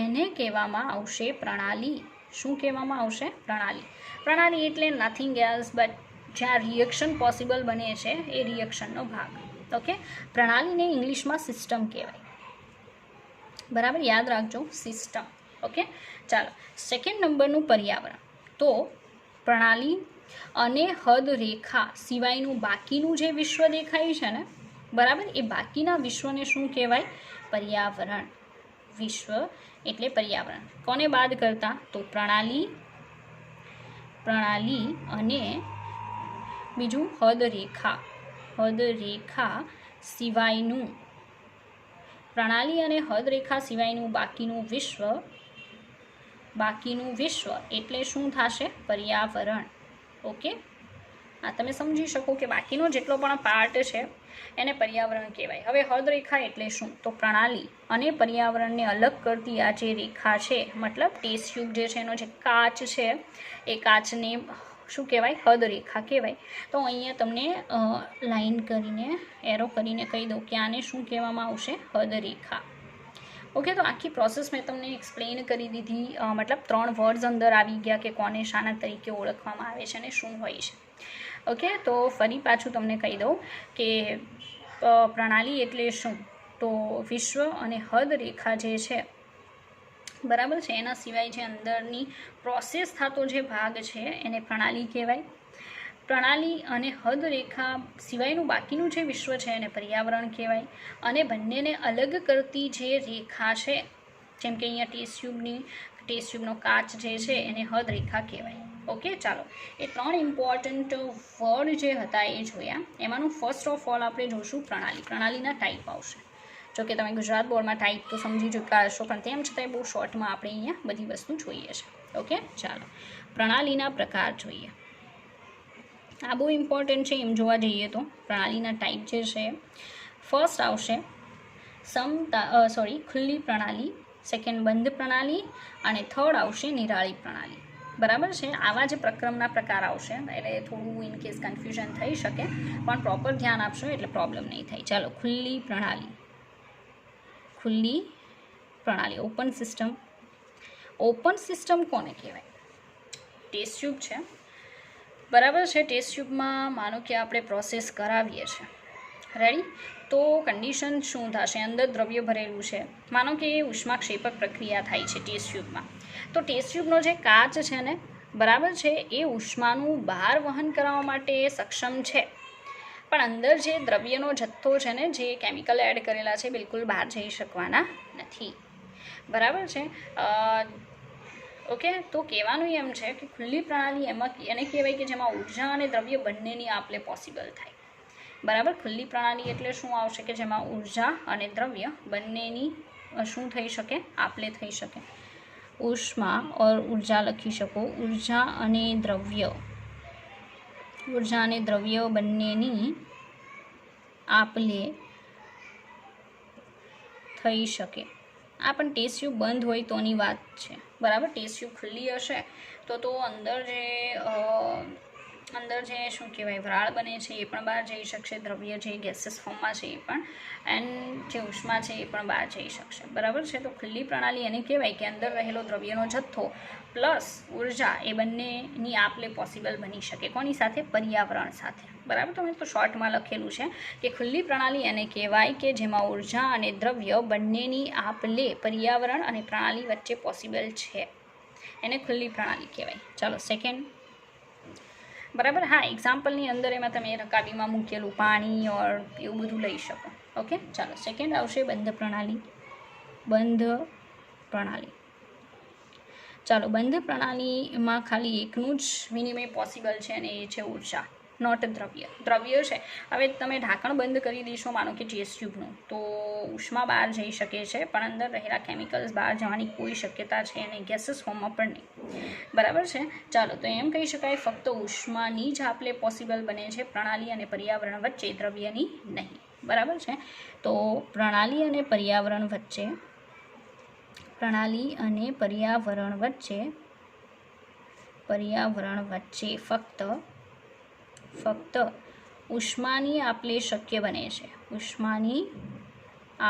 A: એને કહેવામાં આવશે પ્રણાલી. શું કહેવામાં આવશે? પ્રણાલી. પ્રણાલી એટલે નથિંગ એલ્સ બટ જ્યાં રિએક્શન પોસિબલ બને છે એ રિએક્શનનો ભાગ. ઓકે, પ્રણાલીને ઇંગ્લિશમાં સિસ્ટમ કહેવાય, બરાબર, યાદ રાખજો, સિસ્ટમ. ઓકે, ચાલો. સેકન્ડ નંબરનું પર્યાવરણ. તો પ્રણાલી અને હદરેખા સિવાયનું બાકીનું જે વિશ્વ દેખાય છે ને, બરાબર, એ બાકીના વિશ્વને શું કહેવાય? પર્યાવરણ. વિશ્વ એટલે પર્યાવરણ. કોને બાદ કરતા? તો પ્રણાલી અને બીજું હદરેખા. હદરેખા સિવાયનું, પ્રણાલી અને હદરેખા સિવાયનું બાકીનું વિશ્વ એટલે શું થશે? પર્યાવરણ. ઓકે, આ તમે સમજી શકો કે બાકીનો જેટલો પણ પાર્ટ છે એને પર્યાવરણ કહેવાય. હવે હદરેખા એટલે શું? તો પ્રણાલી અને પર્યાવરણને અલગ કરતી આ જે રેખા છે, મતલબ ટેસ્ટ ટ્યુબ જે છે એનો જે કાચ છે એ કાચને શું કહેવાય? હદરેખા કહેવાય. તો અહીંયા તમને લાઈન કરીને એરો કરીને કહી દઉં કે આને શું કહેવામાં આવશે? હદરેખા. ઓકે, તો આખી પ્રોસેસ મેં તમને એક્સપ્લેન કરી દીધી. મતલબ 3 વર્ડ્સ અંદર આવી ગયા કે કોને શાના તરીકે ઓળખવામાં આવે છે અને શું હોય છે. ઓકે, તો ફરી પાછું તમને કહી દઉં કે પ્રણાલી એટલે શું? તો વિશ્વ અને હદરેખા જે છે, બરાબર છે, એના સિવાય જે અંદરની પ્રોસેસ થતો જે ભાગ છે એને પ્રણાલી કહેવાય. પ્રણાલી અને હદરેખા સિવાયનું બાકીનું જે વિશ્વ છે એને પર્યાવરણ કહેવાય. અને બંનેને અલગ કરતી જે રેખા છે, જેમ કે અહીંયા ટેસ્ટ ટ્યુબનો કાચ જે છે એને હદરેખા કહેવાય. ઓકે, ચાલો એ 3 ઇમ્પોર્ટન્ટ વર્ડ જે હતા એ જોયા. એમાંનું ફર્સ્ટ ઓફ ઓલ આપણે જોઈશું પ્રણાલી. પ્રણાલીના ટાઈપ આવશે. જો કે તમે ગુજરાત બોર્ડમાં ટાઈપ તો સમજી ચૂક્યા હશો, પણ તેમ છતાંય બહુ શોર્ટમાં આપણે અહીંયા બધી વસ્તુ જોઈએ છે. ઓકે, ચાલો પ્રણાલીના પ્રકાર જોઈએ. આ બહુ ઇમ્પોર્ટન્ટ છે એમ જોવા જઈએ તો. પ્રણાલીના ટાઈપ જે છે, ફર્સ્ટ આવશે ખુલ્લી પ્રણાલી, સેકન્ડ બંધ પ્રણાલી અને થર્ડ આવશે નિરાળી પ્રણાલી. બરાબર છે, આવા જ પ્રક્રમના પ્રકાર આવશે. એટલે થોડું ઇન કેસ કન્ફ્યુઝન થઈ શકે, પણ પ્રોપર ધ્યાન આપશો એટલે પ્રોબ્લેમ નહીં થાય. ચાલો, ખુલ્લી પ્રણાલી. ખુલ્લી પ્રણાલી, ઓપન સિસ્ટમ. ઓપન સિસ્ટમ કોને કહેવાય? ટેસ્ટ ટ્યુબ છે, બરાબર છે. ટેસ્ટ ટ્યુબમાં માનો કે આપણે પ્રોસેસ કરાવીએ છીએ, રેડી? તો કન્ડિશન શું થશે? અંદર દ્રવ્ય ભરેલું છે, માનો કે ઉષ્માક્ષેપક પ્રક્રિયા થાય છે ટેસ્ટ ટ્યુબમાં. તો ટેસ્ટ ટ્યુબનો જે કાચ છે ને, બરાબર છે, એ ઉષ્માનું બહાર વહન કરવા માટે સક્ષમ છે, પણ અંદર જે દ્રવ્યનો જથ્થો છે ને, જે કેમિકલ એડ કરેલા છે, બિલકુલ બહાર જઈ શકવાના નથી. બરાબર છે. ઓકે, તો કહેવાનું એમ છે કે ખુલ્લી પ્રણાલી એમાં એને કહેવાય કે જેમાં ઉર્જા અને દ્રવ્ય બંનેની આપલે પોસિબલ થાય. બરાબર, ખુલ્લી પ્રણાલી એટલે શું આવશે? કે જેમાં ઉર્જા અને દ્રવ્ય બંનેની શું થઈ શકે? આપલે થઈ શકે. ઉષ્મા ઓર ઉર્જા લખી શકો. ઉર્જા અને દ્રવ્ય બંનેની આપલે થઈ શકે. આ પણ ટેસ્ટ ટ્યુબ બંધ હોય તોની વાત છે. બરાબર, ટેસ્ટ ટ્યુબ ખુલ્લી હશે તો અંદર જે શું કહેવાય વરાળ બને છે એ પણ બહાર જઈ શકશે. દ્રવ્ય જે ગેસીસ ફોર્મમાં છે એ પણ, એન્ડ જે ઉષ્મા છે એ પણ બહાર જઈ શકશે. બરાબર છે. તો ખુલ્લી પ્રણાલી એને કહેવાય કે અંદર રહેલો દ્રવ્યનો જથ્થો પ્લસ ઉર્જા એ બંનેની આપલે પોસિબલ બની શકે. કોની સાથે? પર્યાવરણ સાથે. બરાબર, તો મેં તો શોર્ટમાં લખેલું છે કે ખુલ્લી પ્રણાલી એને કહેવાય કે જેમાં ઉર્જા અને દ્રવ્ય બંનેની આપલે પર્યાવરણ અને પ્રણાલી વચ્ચે પોસિબલ છે, એને ખુલ્લી પ્રણાલી કહેવાય. ચાલો, સેકન્ડ. બરાબર, હા, એક્ઝામ્પલની અંદર એમાં તમે રકાબીમાં મૂકેલું પાણી ઓર એવું બધું લઈ શકો. ઓકે, ચાલો, સેકન્ડ આવશે બંધ પ્રણાલી. બંધ પ્રણાલી. ચાલો, બંધ પ્રણાલીમાં ખાલી એકનું જ વિનિમય પોસિબલ છે અને એ છે ઉર્જા, નોટ દ્રવ્ય. દ્રવ્ય છે, હવે તમે ઢાંકણ બંધ કરી દેશો માનો કે ટેસ્ટ ટ્યુબનું, તો ઉષ્મા બહાર જઈ શકે છે, પણ અંદર રહેલા કેમિકલ્સ બહાર જવાની કોઈ શક્યતા છે નહીં, ગેસીસ ફોર્મમાં પણ નહીં. બરાબર છે. ચાલો, તો એમ કહી શકાય ફક્ત ઉષ્માની જ આપલે પોસિબલ બને છે, પ્રણાલી અને પર્યાવરણ વચ્ચે, દ્રવ્યની નહીં. બરાબર છે. તો પ્રણાલી અને પર્યાવરણ વચ્ચે ફક્ત ઉષ્માની આપલે શક્ય બને છે. ઉષ્માની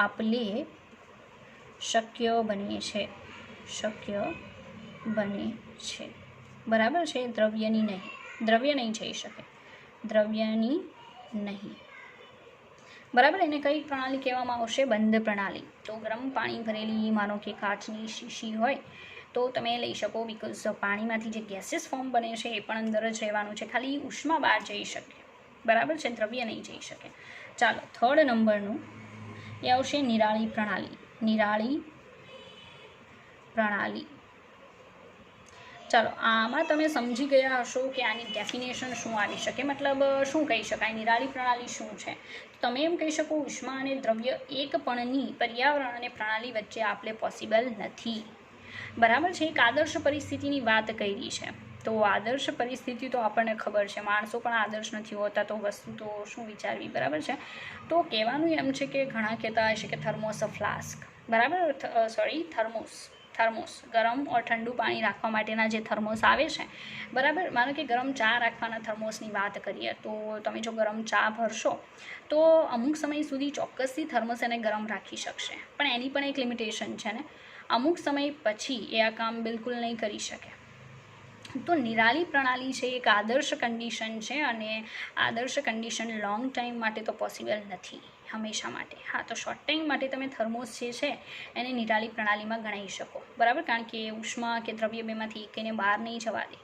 A: આપલે શક્ય બને છે. બરાબર છે. દ્રવ્ય નહીં જઈ શકે. દ્રવ્યની નહીં. બરાબર, એને કઈ પ્રણાલી કહેવામાં આવશે? બંધ પ્રણાલી. તો ગરમ પાણી ભરેલી માનો કે કાચની શીશી હોય તો તમે લઈ શકો, બિકોઝ પાણીમાંથી જે ગેસીસ ફોર્મ બને છે એ પણ અંદર જ રહેવાનું છે, ખાલી ઉષ્મા બહાર જઈ શકે. બરાબર છે, દ્રવ્ય નહીં જઈ શકે. ચાલો, થર્ડ નંબરનું એ આવશે નિરાળી પ્રણાલી. નિરાળી પ્રણાલી. ચાલો, આમાં તમે સમજી ગયા હશો કે આની ડેફિનેશન શું આવી શકે, મતલબ શું કહી શકાય, નિરાળી પ્રણાલી શું છે. તમે એમ કહી શકો ઉષ્મા અને દ્રવ્ય એકપણની પર્યાવરણ અને પ્રણાલી વચ્ચે આપલે પોસિબલ નથી. બરાબર છે. એક આદર્શ પરિસ્થિતિની વાત કરી છે. તો આદર્શ પરિસ્થિતિ તો આપણને ખબર છે, માણસો પણ આદર્શ નથી હોતા, તો વસ્તુ તો શું વિચારવી. બરાબર છે. તો કહેવાનું એમ છે કે ઘણા કહેતા હશે કે થર્મોસ ફ્લાસ્ક, બરાબર, થર્મોસ થર્મોસ, ગરમ ઓર ઠંડુ પાણી રાખવા માટેના જે થર્મોસ આવે છે, બરાબર. માનો કે ગરમ ચા રાખવાના થર્મોસની વાત કરીએ તો તમે જો ગરમ ચા ભરશો તો અમુક સમય સુધી ચોક્કસથી થર્મોસ એને ગરમ રાખી શકશે, પણ એની પણ એક લિમિટેશન છે ને, અમુક સમય પછી એ આ કામ બિલકુલ નહીં કરી શકે. તો નિરાળી પ્રણાલી છે એક આદર્શ કન્ડિશન છે, અને આદર્શ કન્ડિશન લોંગ ટાઈમ માટે તો પોસિબલ નથી, હંમેશા માટે. હા, તો શોર્ટ ટાઈમ માટે તમે થર્મોસ જે છે એને નિરાળી પ્રણાલીમાં ગણાવી શકો, બરાબર, કારણ કે ઉષ્મા કે દ્રવ્ય બેમાંથી એકને બહાર નહીં જવા દે.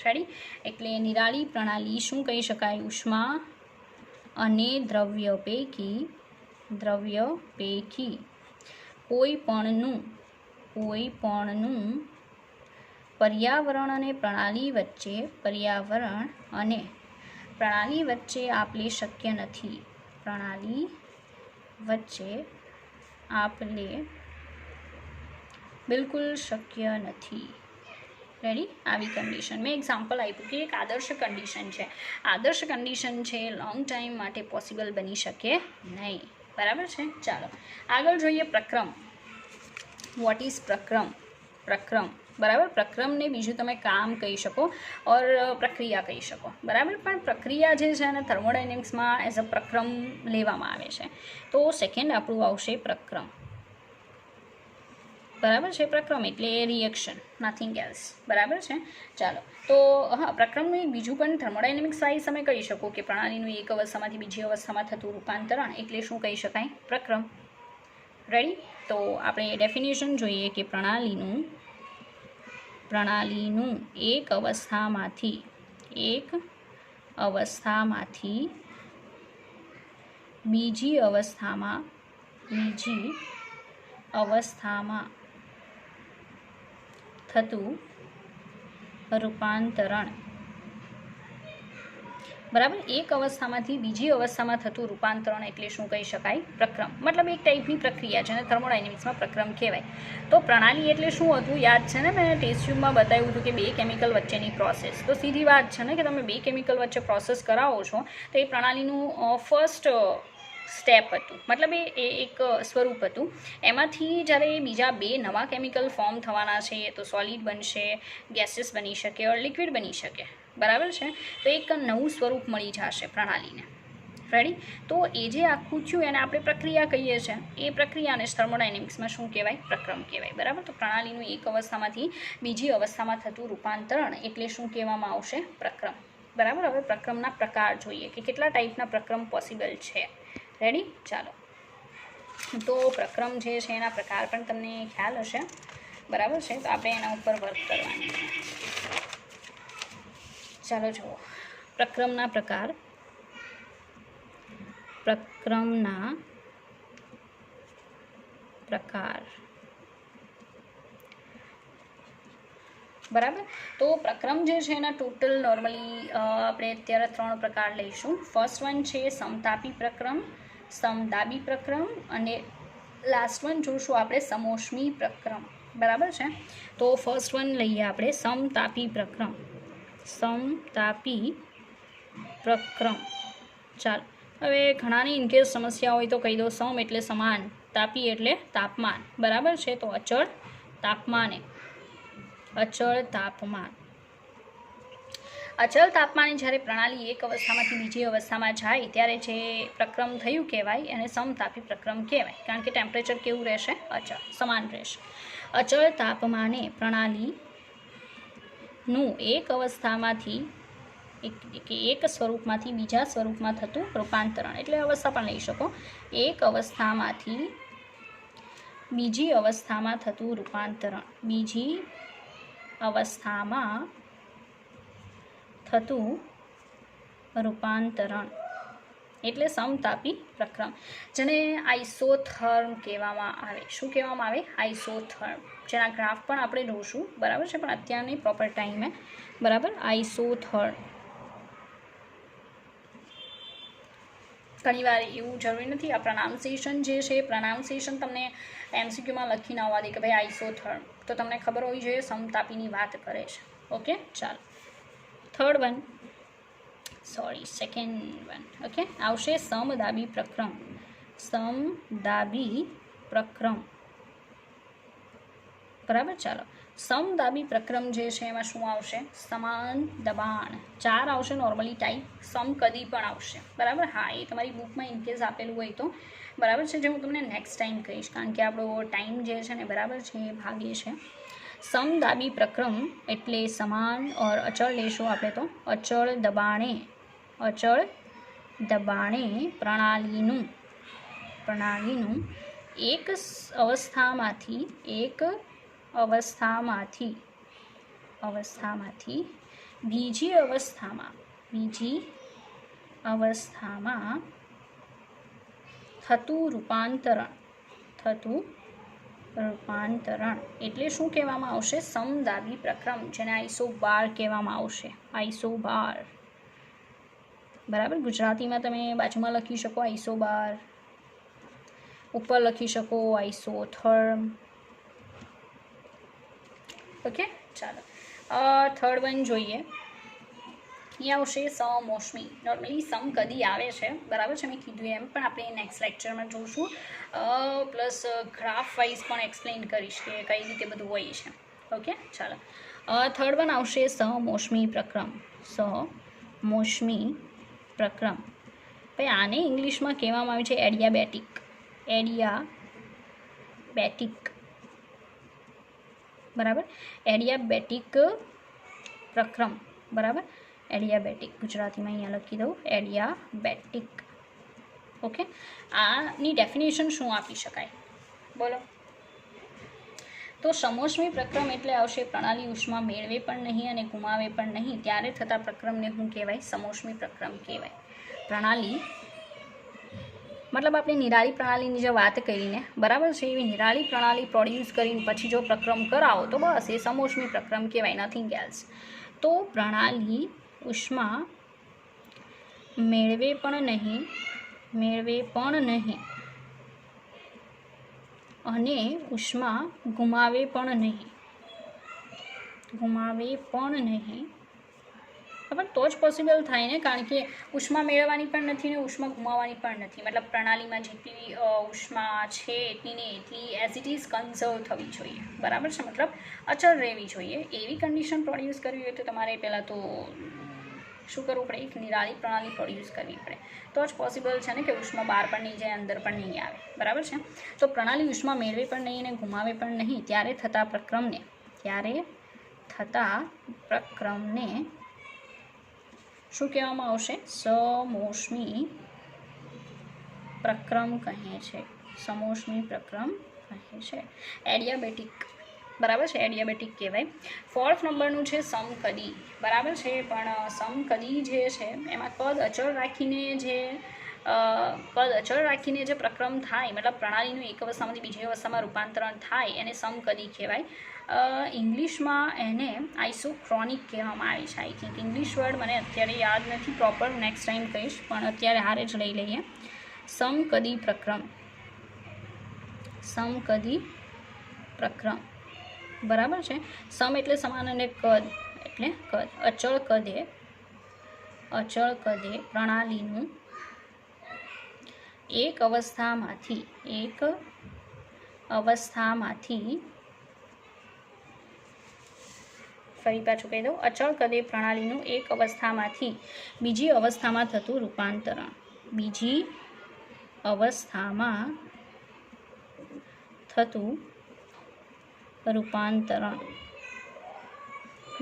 A: રેડી? એટલે નિરાળી પ્રણાલી શું કહી શકાય? ઉષ્મા અને દ્રવ્ય પૈકી કોઈ પણનું પર્યાવરણ અને પ્રણાલી વચ્ચે આપલે શક્ય નથી. પ્રણાલી વચ્ચે આપલે બિલકુલ શક્ય નથી. રેડી? આવી કન્ડિશન મેં એક્ઝામ્પલ આપ્યું કે એક આદર્શ કન્ડિશન છે. આદર્શ કન્ડિશન છે લોંગ ટાઈમ માટે પોસિબલ બની શકે નહીં, બરાબર છે. ચાલો આગળ જોઈએ પ્રક્રમ. What is પ્રક્રમ? બરાબર. પ્રક્રમને બીજું તમે કામ કહી શકો ઓર પ્રક્રિયા કહી શકો, બરાબર. પણ પ્રક્રિયા જે છે એને થર્મોડાયનેમિક્સમાં એઝ અ પ્રક્રમ લેવામાં આવે છે. તો સેકન્ડ આપણું આવશે પ્રક્રમ, બરાબર છે. પ્રક્રમ એટલે રિએક્શન, નથિંગ એલ્સ, બરાબર છે. ચાલો તો હા, પ્રક્રમનું એક બીજું પણ થર્મોડાયનેમિક્સ વાઇઝ તમે કહી શકો કે પ્રણાલીનું એક અવસ્થામાંથી બીજી અવસ્થામાં થતું રૂપાંતરણ એટલે શું કહી શકાય? પ્રક્રમ. રેડી? તો આપણે ડેફિનેશન જોઈએ કે પ્રણાલીનું એક અવસ્થામાંથી બીજી અવસ્થામાં થતું રૂપાંતરણ, બરાબર. એક અવસ્થામાંથી બીજી અવસ્થામાં થતું રૂપાંતરણ એટલે શું કહી શકાય? પ્રક્રમ. મતલબ એક ટાઈપની પ્રક્રિયા છે અને થર્મોડાયનેમિક્સમાં પ્રક્રમ કહેવાય. તો પ્રણાલી એટલે શું હતું? યાદ છે ને, મેં ટેસ્ટ ટ્યુબમાં બતાવ્યું હતું કે બે કેમિકલ વચ્ચેની પ્રોસેસ. તો સીધી વાત છે ને કે તમે બે કેમિકલ વચ્ચે પ્રોસેસ કરાવો છો તો એ પ્રણાલીનું ફર્સ્ટ સ્ટેપ હતું, મતલબ એ એક સ્વરૂપ હતું. એમાંથી જ્યારે બીજા બે નવા કેમિકલ ફોર્મ થવાના છે તો સોલિડ બનશે, ગેસીસ બની શકે ઓર લિક્વિડ બની શકે, બરાબર છે. તો એક નવું સ્વરૂપ મળી જશે પ્રણાલીને. રેડી? તો એ જે આખું થયું એને આપણે પ્રક્રિયા કહીએ છીએ. એ પ્રક્રિયાને થર્મોડાયનેમિક્સમાં શું કહેવાય? પ્રક્રમ કહેવાય, બરાબર. તો પ્રણાલીનું એક અવસ્થામાંથી બીજી અવસ્થામાં થતું રૂપાંતરણ એટલે શું કહેવામાં આવશે? પ્રક્રમ, બરાબર. હવે પ્રક્રમના પ્રકાર જોઈએ કે કેટલા ટાઈપના પ્રક્રમ પોસિબલ છે. રેડી? ચાલો તો પ્રક્રમ જે છે એના પ્રકાર પણ તમને ખ્યાલ હશે, બરાબર છે. તો આપણે એના ઉપર વર્ક કરવાનું છે. ચાલો જુઓ પ્રક્રમના પ્રકાર. બરાબર. તો પ્રક્રમ જે છે એના ટોટલ નોર્મલી આપણે અત્યારે 3 પ્રકાર લઈશું. ફર્સ્ટ વન છે સમતાપી પ્રક્રમ, સમદાબી પ્રક્રમ અને લાસ્ટ વન જોશું આપણે સમોષ્મી પ્રક્રમ, બરાબર છે. તો ફર્સ્ટ વન લઈએ આપણે સમતાપી પ્રક્રમ. ચાલો હવે ઘણાની ઇનકેસ સમસ્યા હોય તો કહી દો. સમ એટલે સમાન, તાપી એટલે તાપમાન, બરાબર છે. તો અચળ તાપમાને અચળ તાપમાને જ્યારે પ્રણાલી એક અવસ્થામાંથી બીજી અવસ્થામાં જાય ત્યારે જે પ્રક્રમ થયું કહેવાય એને સમતાપી પ્રક્રમ કહેવાય, કારણ કે ટેમ્પરેચર કેવું રહેશે? અચળ, સમાન રહેશે. અચળ તાપમાને પ્રણાલીનું એક અવસ્થામાંથી એક સ્વરૂપમાંથી બીજા સ્વરૂપમાં થતું રૂપાંતરણ એટલે અવસ્થા પણ લઈ શકો. એક અવસ્થામાંથી બીજી અવસ્થામાં થતું રૂપાંતરણ, બીજી અવસ્થામાં થતું રૂપાંતરણ એટલે સમતાપી પ્રક્રમ, જેને આઇસોથર્મ કહેવામાં આવે. શું કહેવામાં આવે? આઇસોથર્મ. જેના ગ્રાફ પણ આપણે જોઈશું, બરાબર છે, પણ અત્યારની પ્રોપર ટાઈમે, બરાબર. આઇસોથર્મ. ઘણીવાર એવું જરૂરી નથી. આ પ્રોનાઉન્સિએશન જે છે, પ્રોનાઉન્સિએશન તમને એમસીક્યુમાં લખીને આવવા દે કે ભાઈ આઇસોથર્મ, તો તમને ખબર હોવી જોઈએ સમતાપીની વાત કરે છે. ઓકે, ચાલો સેકન્ડ વન ઓકે આવશે સમદાબી પ્રક્રમ. બરાબર. ચાલો, સમદાબી પ્રક્રમ જે છે એમાં શું આવશે? સમાન દબાણ. 4 આવશે નોર્મલી ટાઈપ. સમકદી પણ આવશે. બરાબર. હા, એ તમારી બુકમાં ઇનકેસ આપેલું હોય તો બરાબર છે, જે હું તમને નેક્સ્ટ ટાઈમ કહીશ, કારણ કે આપણો ટાઈમ જે છે ને બરાબર છે એ ભાગે છે. સમદાબી પ્રક્રમ એટલે સમાન ઓર અચળ લેશું આપણે તો. અચળ દબાણે પ્રણાલીનું એક અવસ્થામાંથી બીજી અવસ્થામાં થતું રૂપાંતરણ એટલે શું કહેવામાં આવશે? સમદાબી પ્રક્રમ, જેને આઇસોબાર કહેવામાં આવશે. આઇસોબાર. બરાબર. ગુજરાતીમાં તમે બાજુમાં લખી શકો આઇસોબાર, ઉપર લખી શકો આઇસોથર્મ. ઓકે. ચાલો, થર્ડ વન જોઈએ. અહીંયા આવશે સમોષ્મી. નોર્મલી સમકદી આવે છે, બરાબર છે, મેં કીધું એમ, પણ આપણે નેક્સ્ટ લેક્ચરમાં જોઈશું. પ્લસ ગ્રાફ વાઇઝ પણ એક્સપ્લેન કરીશ કે કઈ રીતે બધું હોય છે. ઓકે. ચાલો, થર્ડ વન આવશે સમોષ્મી પ્રક્રમ. ભાઈ આને ઇંગ્લિશમાં કહેવામાં આવે છે એડિયાબેટિક. બરાબર. એડિયાબેટિક પ્રક્રમ. બરાબર. એડિયાબેટિક, ગુજરાતીમાં અહીંયા લખી દઉં એડિયાબેટિક. ઓકે. આની ડેફિનેશન શું આપી શકાય? બોલો. તો સમોષ્મી પ્રક્રમ એટલે આવશે પ્રણાલી ઉષ્મા મેળવે પણ નહીં અને ગુમાવે પણ નહીં ત્યારે થતા પ્રક્રમને શું કહેવાય? સમોષ્મી પ્રક્રમ કહેવાય. પ્રણાલી મતલબ આપણે નિરાળી પ્રણાલીની જે વાત કરીને, બરાબર છે, એવી નિરાળી પ્રણાલી પ્રોડ્યુસ કરીને પછી જો પ્રક્રમ કરાવો તો બસ એ સમોષ્મી પ્રક્રમ કહેવાય, નથિંગ એલ્સ. તો પ્રણાલી ઉષ્મા મેળવે પણ નહીં અને ઉષ્મા ગુમાવે પણ નહીં, પણ તો જ પોસિબલ થાય ને, કારણ કે ઉષ્મા મેળવવાની પણ નથી ને ઉષ્મા ગુમાવવાની પણ નથી. મતલબ પ્રણાલીમાં જેટલી ઉષ્મા છે એટલી ને એટલી એઝ ઇટ ઇઝ કન્ઝર્વ થવી જોઈએ. બરાબર છે. મતલબ અચળ રહેવી જોઈએ. એવી કન્ડિશન પ્રોડ્યુસ કરવી હોય તો તમારે પહેલાં તો શું કરવું પડે? એક નિરાળી પ્રણાલી પ્રોડ્યુસ કરવી પડે. તો જ પોસિબલ છે ને કે ઉષ્મા બહાર પણ નહીં જાય, અંદર પણ નહીં આવે. બરાબર છે. તો પ્રણાલી ઉષ્મા મેળવે પણ નહીં અને ગુમાવે પણ નહીં ત્યારે થતા પ્રક્રમને શું કહેવામાં આવશે? સમોષ્મી પ્રક્રમ કહે છે. એડિયાબેટિક. બરાબર છે, એડિયાબેટિક કહેવાય. ફોર્થ નંબરનું છે સમકદી. બરાબર છે, પણ સમકદી જે છે એમાં કદ અચળ રાખીને જે પ્રક્રમ થાય, મતલબ પ્રણાલીનું એક અવસ્થામાંથી બીજી અવસ્થામાં રૂપાંતરણ થાય એને સમકદી કહેવાય. ઇંગ્લિશમાં એને આઇસોક્રોનિક કહેવામાં આવે છે. આઈ થિંક ઇંગ્લિશ વર્ડ મને અત્યારે યાદ નથી પ્રોપર, નેક્સ્ટ ટાઈમ કહીશ, પણ અત્યારે હારે જ લઈ લઈએ. સમકદી પ્રક્રમ. બરાબર છે. સમ એટલે સમાન અને કદ એટલે કદ. અચળ કદે પ્રણાલીનું એક અવસ્થામાંથી ફરી પાછું કહી દઉં. અચળ કદે પ્રણાલીનું એક અવસ્થામાંથી બીજી અવસ્થામાં થતું રૂપાંતરણ.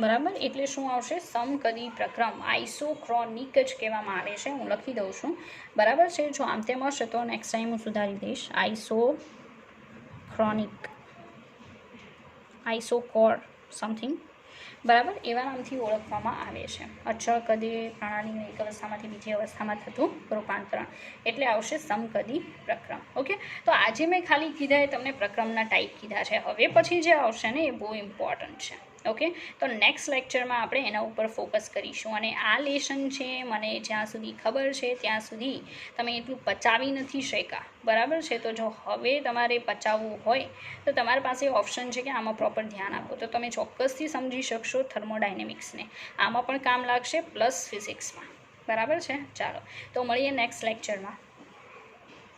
A: બરાબર. એટલે શું આવશે? સમકદી પ્રક્રમ. આઇસોક્રોનિક જ કહેવામાં આવે છે. હું લખી દઉં છું. બરાબર છે. જો આમ તેમ હશે તો નેક્સ્ટ ટાઈમ હું સુધારી દઈશ. આઇસોકોર સમથિંગ. બરાબર, એવા નામથી ઓળખવામાં આવે છે. અચળ કદે પ્રણાલીનું એક અવસ્થામાંથી બીજી અવસ્થામાં થતું રૂપાંતરણ એટલે આવશે સમકદી પ્રક્રમ. ઓકે. તો આજે મેં ખાલી કીધા એ તમને પ્રક્રમના ટાઈપ કીધા છે. હવે પછી જે આવશે ને એ બહુ ઇમ્પોર્ટન્ટ છે. ઓકે. તો નેક્સ્ટ લેક્ચરમાં આપણે એના ઉપર ફોકસ કરીશું. અને આ લેશન છે મને જ્યાં સુધી ખબર છે ત્યાં સુધી તમે એટલું પચાવી નથી શક્યા. બરાબર છે. તો જો હવે તમારે પચાવવું હોય તો તમારી પાસે ઓપ્શન છે કે આમાં પ્રોપર ધ્યાન આપો તો તમે ચોક્કસથી સમજી શકશો થર્મોડાયનેમિક્સને. આમાં પણ કામ લાગશે પ્લસ ફિઝિક્સમાં. બરાબર છે. ચાલો, તો મળીએ નેક્સ્ટ લેક્ચરમાં.